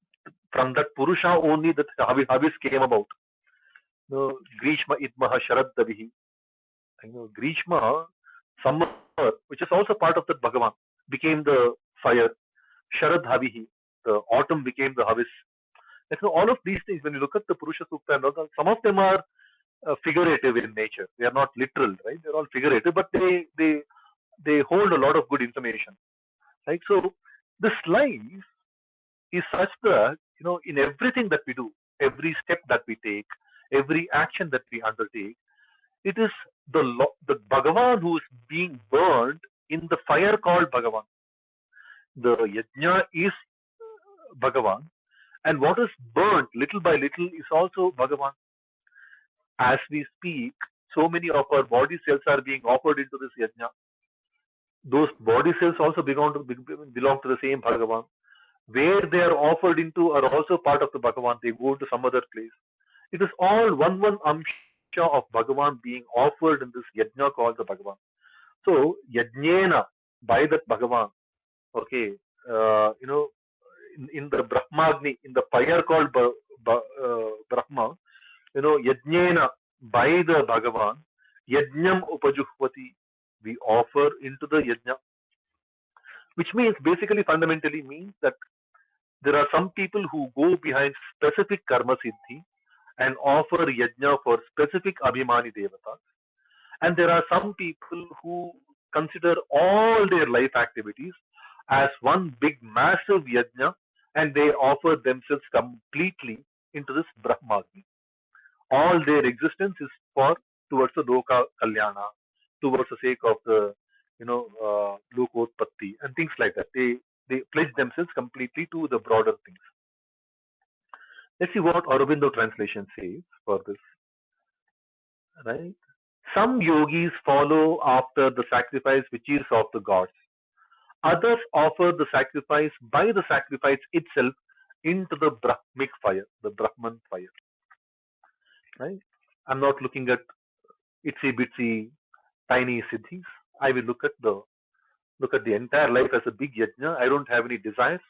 From that Purusha only that Havis came about. Grishma Idmaha Sharaddavihi. Grishma, summer, which is also part of that Bhagavan, became the fire. Sharad Havihi, the autumn became the Havis. All of these things, when you look at the Purusha Sukta and all that, some of them are figurative in nature. They are not literal, right? They're all figurative, but they hold a lot of good information, right? So this life is such that in everything that we do, every step that we take, every action that we undertake, it is the Bhagavan who is being burned in the fire called Bhagavan. The yajna is Bhagavan, and what is burnt little by little is also Bhagavan. As we speak, so many of our body cells are being offered into this yajna. Those body cells also belong to the same Bhagavan. Where they are offered into are also part of the Bhagavan. They go to some other place. It is all one amsha of Bhagavan being offered in this yajna called the Bhagavan. So yajnena, by that Bhagavan, okay, in the Brahmagni, in the fire called Brahma, yajnena, by the Bhagavan, yajnam upajuhvati, we offer into the yajna, which means basically fundamentally means that there are some people who go behind specific karma siddhi and offer yajna for specific abhimani devatas, and there are some people who consider all their life activities as one big massive yajna, and they offer themselves completely into this Brahmagni. All their existence is towards the Loka Kalyana, towards the sake of the Lokotpatti and things like that. They pledge themselves completely to the broader things. Let's see what Aurobindo translation says for this. Right? Some yogis follow after the sacrifice which is of the gods. Others offer the sacrifice by the sacrifice itself into the Brahmic fire, the Brahman fire. Right? I'm not looking at itsy bitsy tiny siddhis. I will look at the entire life as a big yajna. I don't have any desires.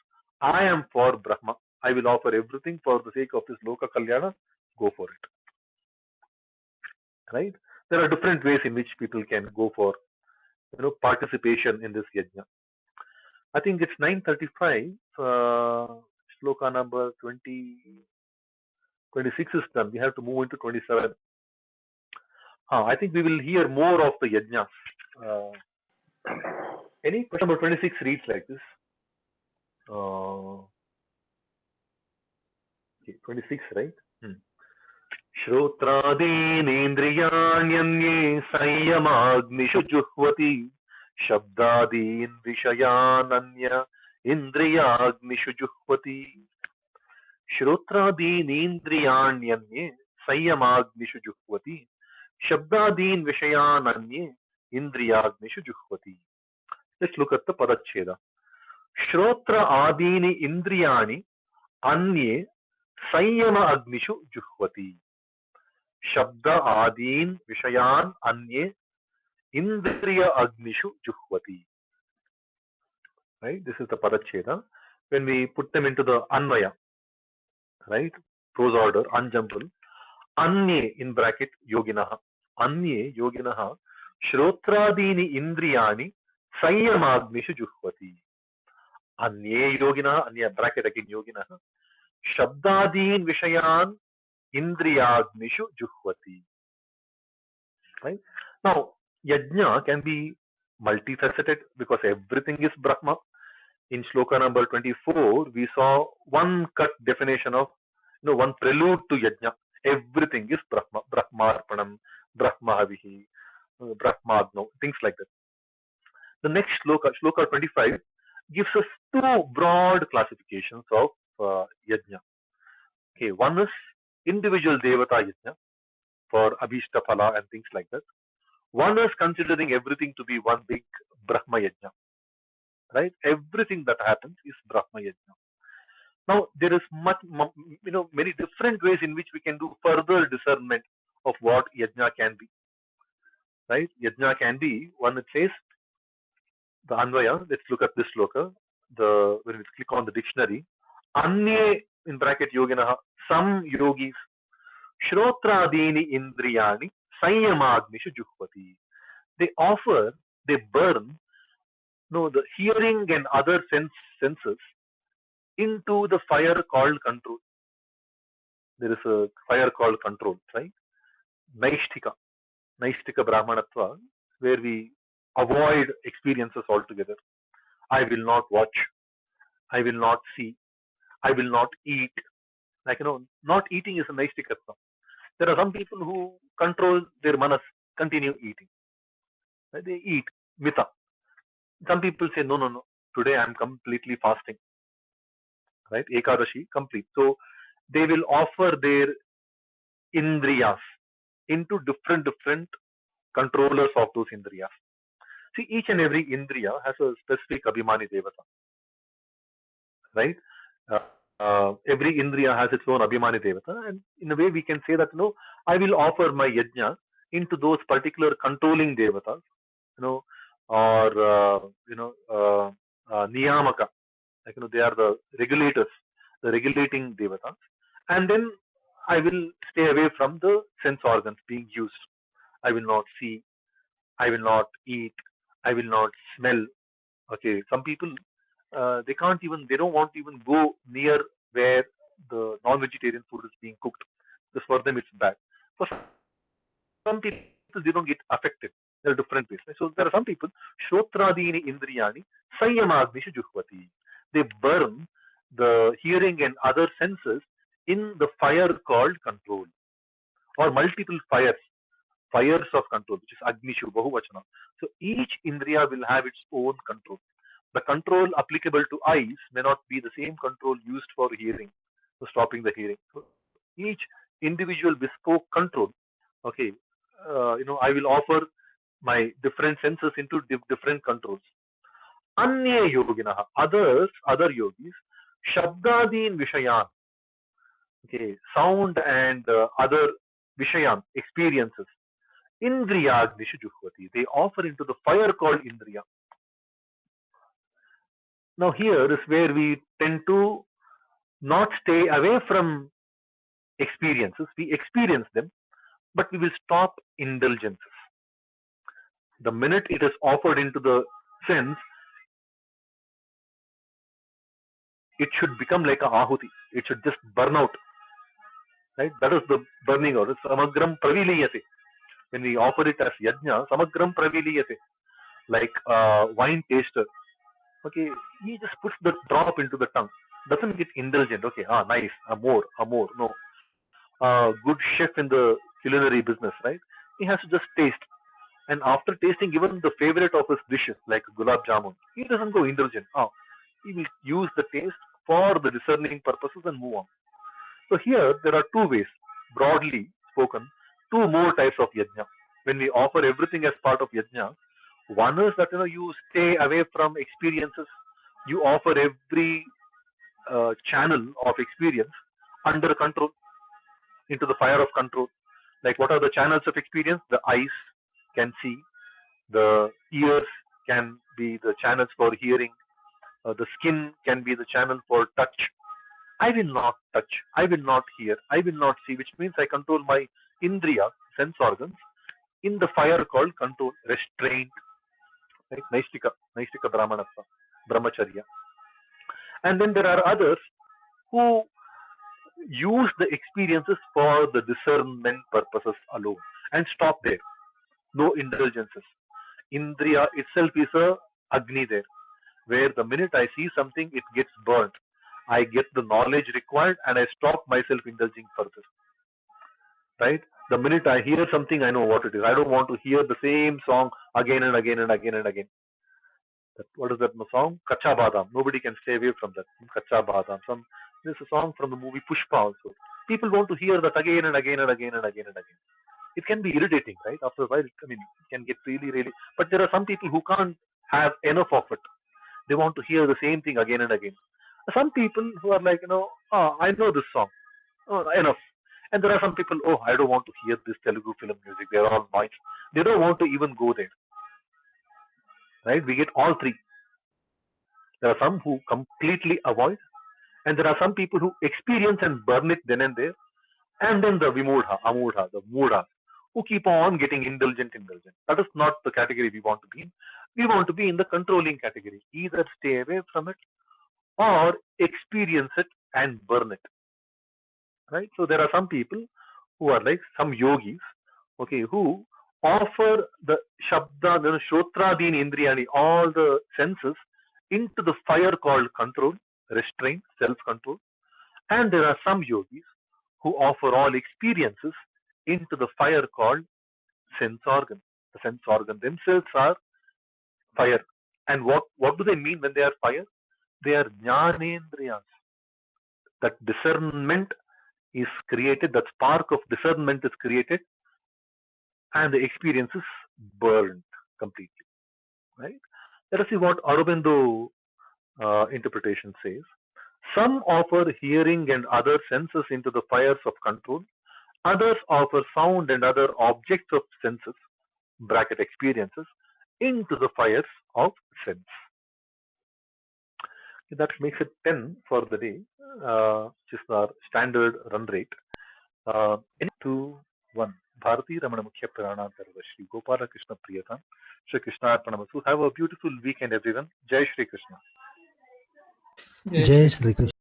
I am for Brahma. I will offer everything for the sake of this Loka Kalyana. Go for it. Right? There are different ways in which people can go for participation in this yajna. I think it's 9:35. Shloka number 26 is done. We have to move into 27. I think we will hear more of the yajnas. Any question number 26 reads like this. 26, right? Shrotradeendriyanyanye sanyamagnishu juhvati shabdadeen vishayananya indriyagnishu juhvati. Shrotradeendriyanyanye sanyamagnishu juhvati shabdadeen vishayananye indriyagnishu juhvati. Let's look at the Padacheda. Shrotra adini indriyani anye Sanyama agnishu juhvati. Shabda adin vishayan anye indriya agnishu juhvati. Right? This is the Padacheda. When we put them into the Anvaya, right? Prose order, unjumble. Anye in bracket yoginaha. Anye yoginaha. Shrotradini indriyani Sanyama agnishu juhvati. Anye yoginaha. Anye bracket again yoginaha. Shabdadin vishayan indriyagnishu juhvati. Right? Now, yajna can be multifaceted because everything is Brahma. In shloka number 24, we saw one cut definition of, one prelude to yajna. Everything is Brahma. Brahmarpanam, Brahmahavihi, Brahmagno, things like that. The next shloka, shloka 25, gives us two broad classifications of yajna. Okay, one is individual devata yajna for abhishta phala and things like that. One is considering everything to be one big Brahma yajna. Right? Everything that happens is Brahma yajna. Now there is many different ways in which we can do further discernment of what yajna can be. Right? Yajna can be, one it says, the Anvaya, let's look at this sloka. When we click on the dictionary, Anye in bracket yoginaha, some yogis, Shrotradini Indriyani Sanyamagnishu Juhvati. They offer, they burn, no, the hearing and other senses into the fire called control. There is a fire called control, right? Naishtika, Naishtika Brahmanatva, where we avoid experiences altogether. I will not watch, I will not see, I will not eat. Like, not eating is a Naishtikatva. There are some people who control their manas, continue eating. Right? They eat, mita. Some people say, no, no, no, today I am completely fasting. Right? Ekadashi, complete. So they will offer their indriyas into different controllers of those indriyas. See, each and every indriya has a specific abhimani devata. Right? Every indriya has its own abhimani devata, and in a way we can say that, I will offer my yajna into those particular controlling devatas, or niyamaka, like, they are the regulators, the regulating devatas, and then I will stay away from the sense organs being used. I will not see, I will not eat, I will not smell. Okay, some people, they don't want to even go near where the non-vegetarian food is being cooked, because for them it's bad. For some people, they don't get affected. There are different ways. Right? So there are some people, Shrotradini Indriyani Sanyamagnishu Juhvati. They burn the hearing and other senses in the fire called control, or multiple fires of control, which is Agnishu, Bahuvachana. So each Indriya will have its own control. The control applicable to eyes may not be the same control used for hearing, for stopping the hearing. So each individual bespoke control, okay, I will offer my different senses into different controls. Anya yoginaha, other yogis, Shabdadin Vishayan, okay, sound and other Vishayan, experiences, Indriyagnishu Juhvati, they offer into the fire called Indriya. Now here is where we tend to not stay away from experiences. We experience them, but we will stop indulgences. The minute it is offered into the sense, it should become like a ahuti. It should just burn out. Right? That is the burning out. Samagram praviliyate. When we offer it as yajna, samagram praviliyate. Like wine taster. Okay, he just puts the drop into the tongue. Doesn't get indulgent. Okay, nice, more. No. Good chef in the culinary business, right? He has to just taste. And after tasting, even the favorite of his dishes, like gulab jamun, he doesn't go indulgent. He will use the taste for the discerning purposes and move on. So here, there are two ways, broadly spoken, two more types of yajna. When we offer everything as part of yajna, one is that you stay away from experiences. You offer every channel of experience under control, into the fire of control. Like, what are the channels of experience? The eyes can see, the ears can be the channels for hearing, the skin can be the channel for touch. I will not touch, I will not hear, I will not see, which means I control my indriya, sense organs, in the fire called control, restraint, right? Naishtika Brahmanatva, Brahmacharya. And then there are others who use the experiences for the discernment purposes alone and stop there. No indulgences. Indriya itself is a Agni there, where the minute I see something, it gets burnt. I get the knowledge required and I stop myself indulging further. Right? The minute I hear something, I know what it is. I don't want to hear the same song again and again and again and again. What is that song? Kacha Badam. Nobody can stay away from that. Kacha Badam. There's a song from the movie Pushpa also. People want to hear that again and again and again and again and again. It can be irritating, right? After a while, it can get really. But there are some people who can't have enough of it. They want to hear the same thing again and again. Some people who are like, I know this song. Enough. And there are some people, I don't want to hear this Telugu film music. They're all noise. They don't want to even go there. Right? We get all three. There are some who completely avoid, And there are some people who experience and burn it then and there. And then the vimudha, amudha, the mudha, who keep on getting indulgent. That is not the category we want to be in. We want to be in the controlling category. Either stay away from it or experience it and burn it. Right? So there are some people who are like some yogis, okay, who offer the shabda, the shotradini indriyani, all the senses into the fire called control, restraint, self-control. And there are some yogis who offer all experiences into the fire called sense organ. The sense organ themselves are fire. And what do they mean when they are fire? They are jnanendriyas. That discernment is created, that spark of discernment is created, and the experience is burned completely. Right? Let us see what Aurobindo interpretation says. Some offer hearing and other senses into the fires of control. Others offer sound and other objects of senses (bracket experiences) into the fires of sense. That makes it 10 for the day, which is our standard run rate. 2, 1. Bharati Ramana Mukhya Purana Sarva Shri Gopala Krishna Priyatam Shri Krishna Arpanamastu. Have a beautiful weekend, everyone. Jai Shri Krishna. Jai Shri Krishna.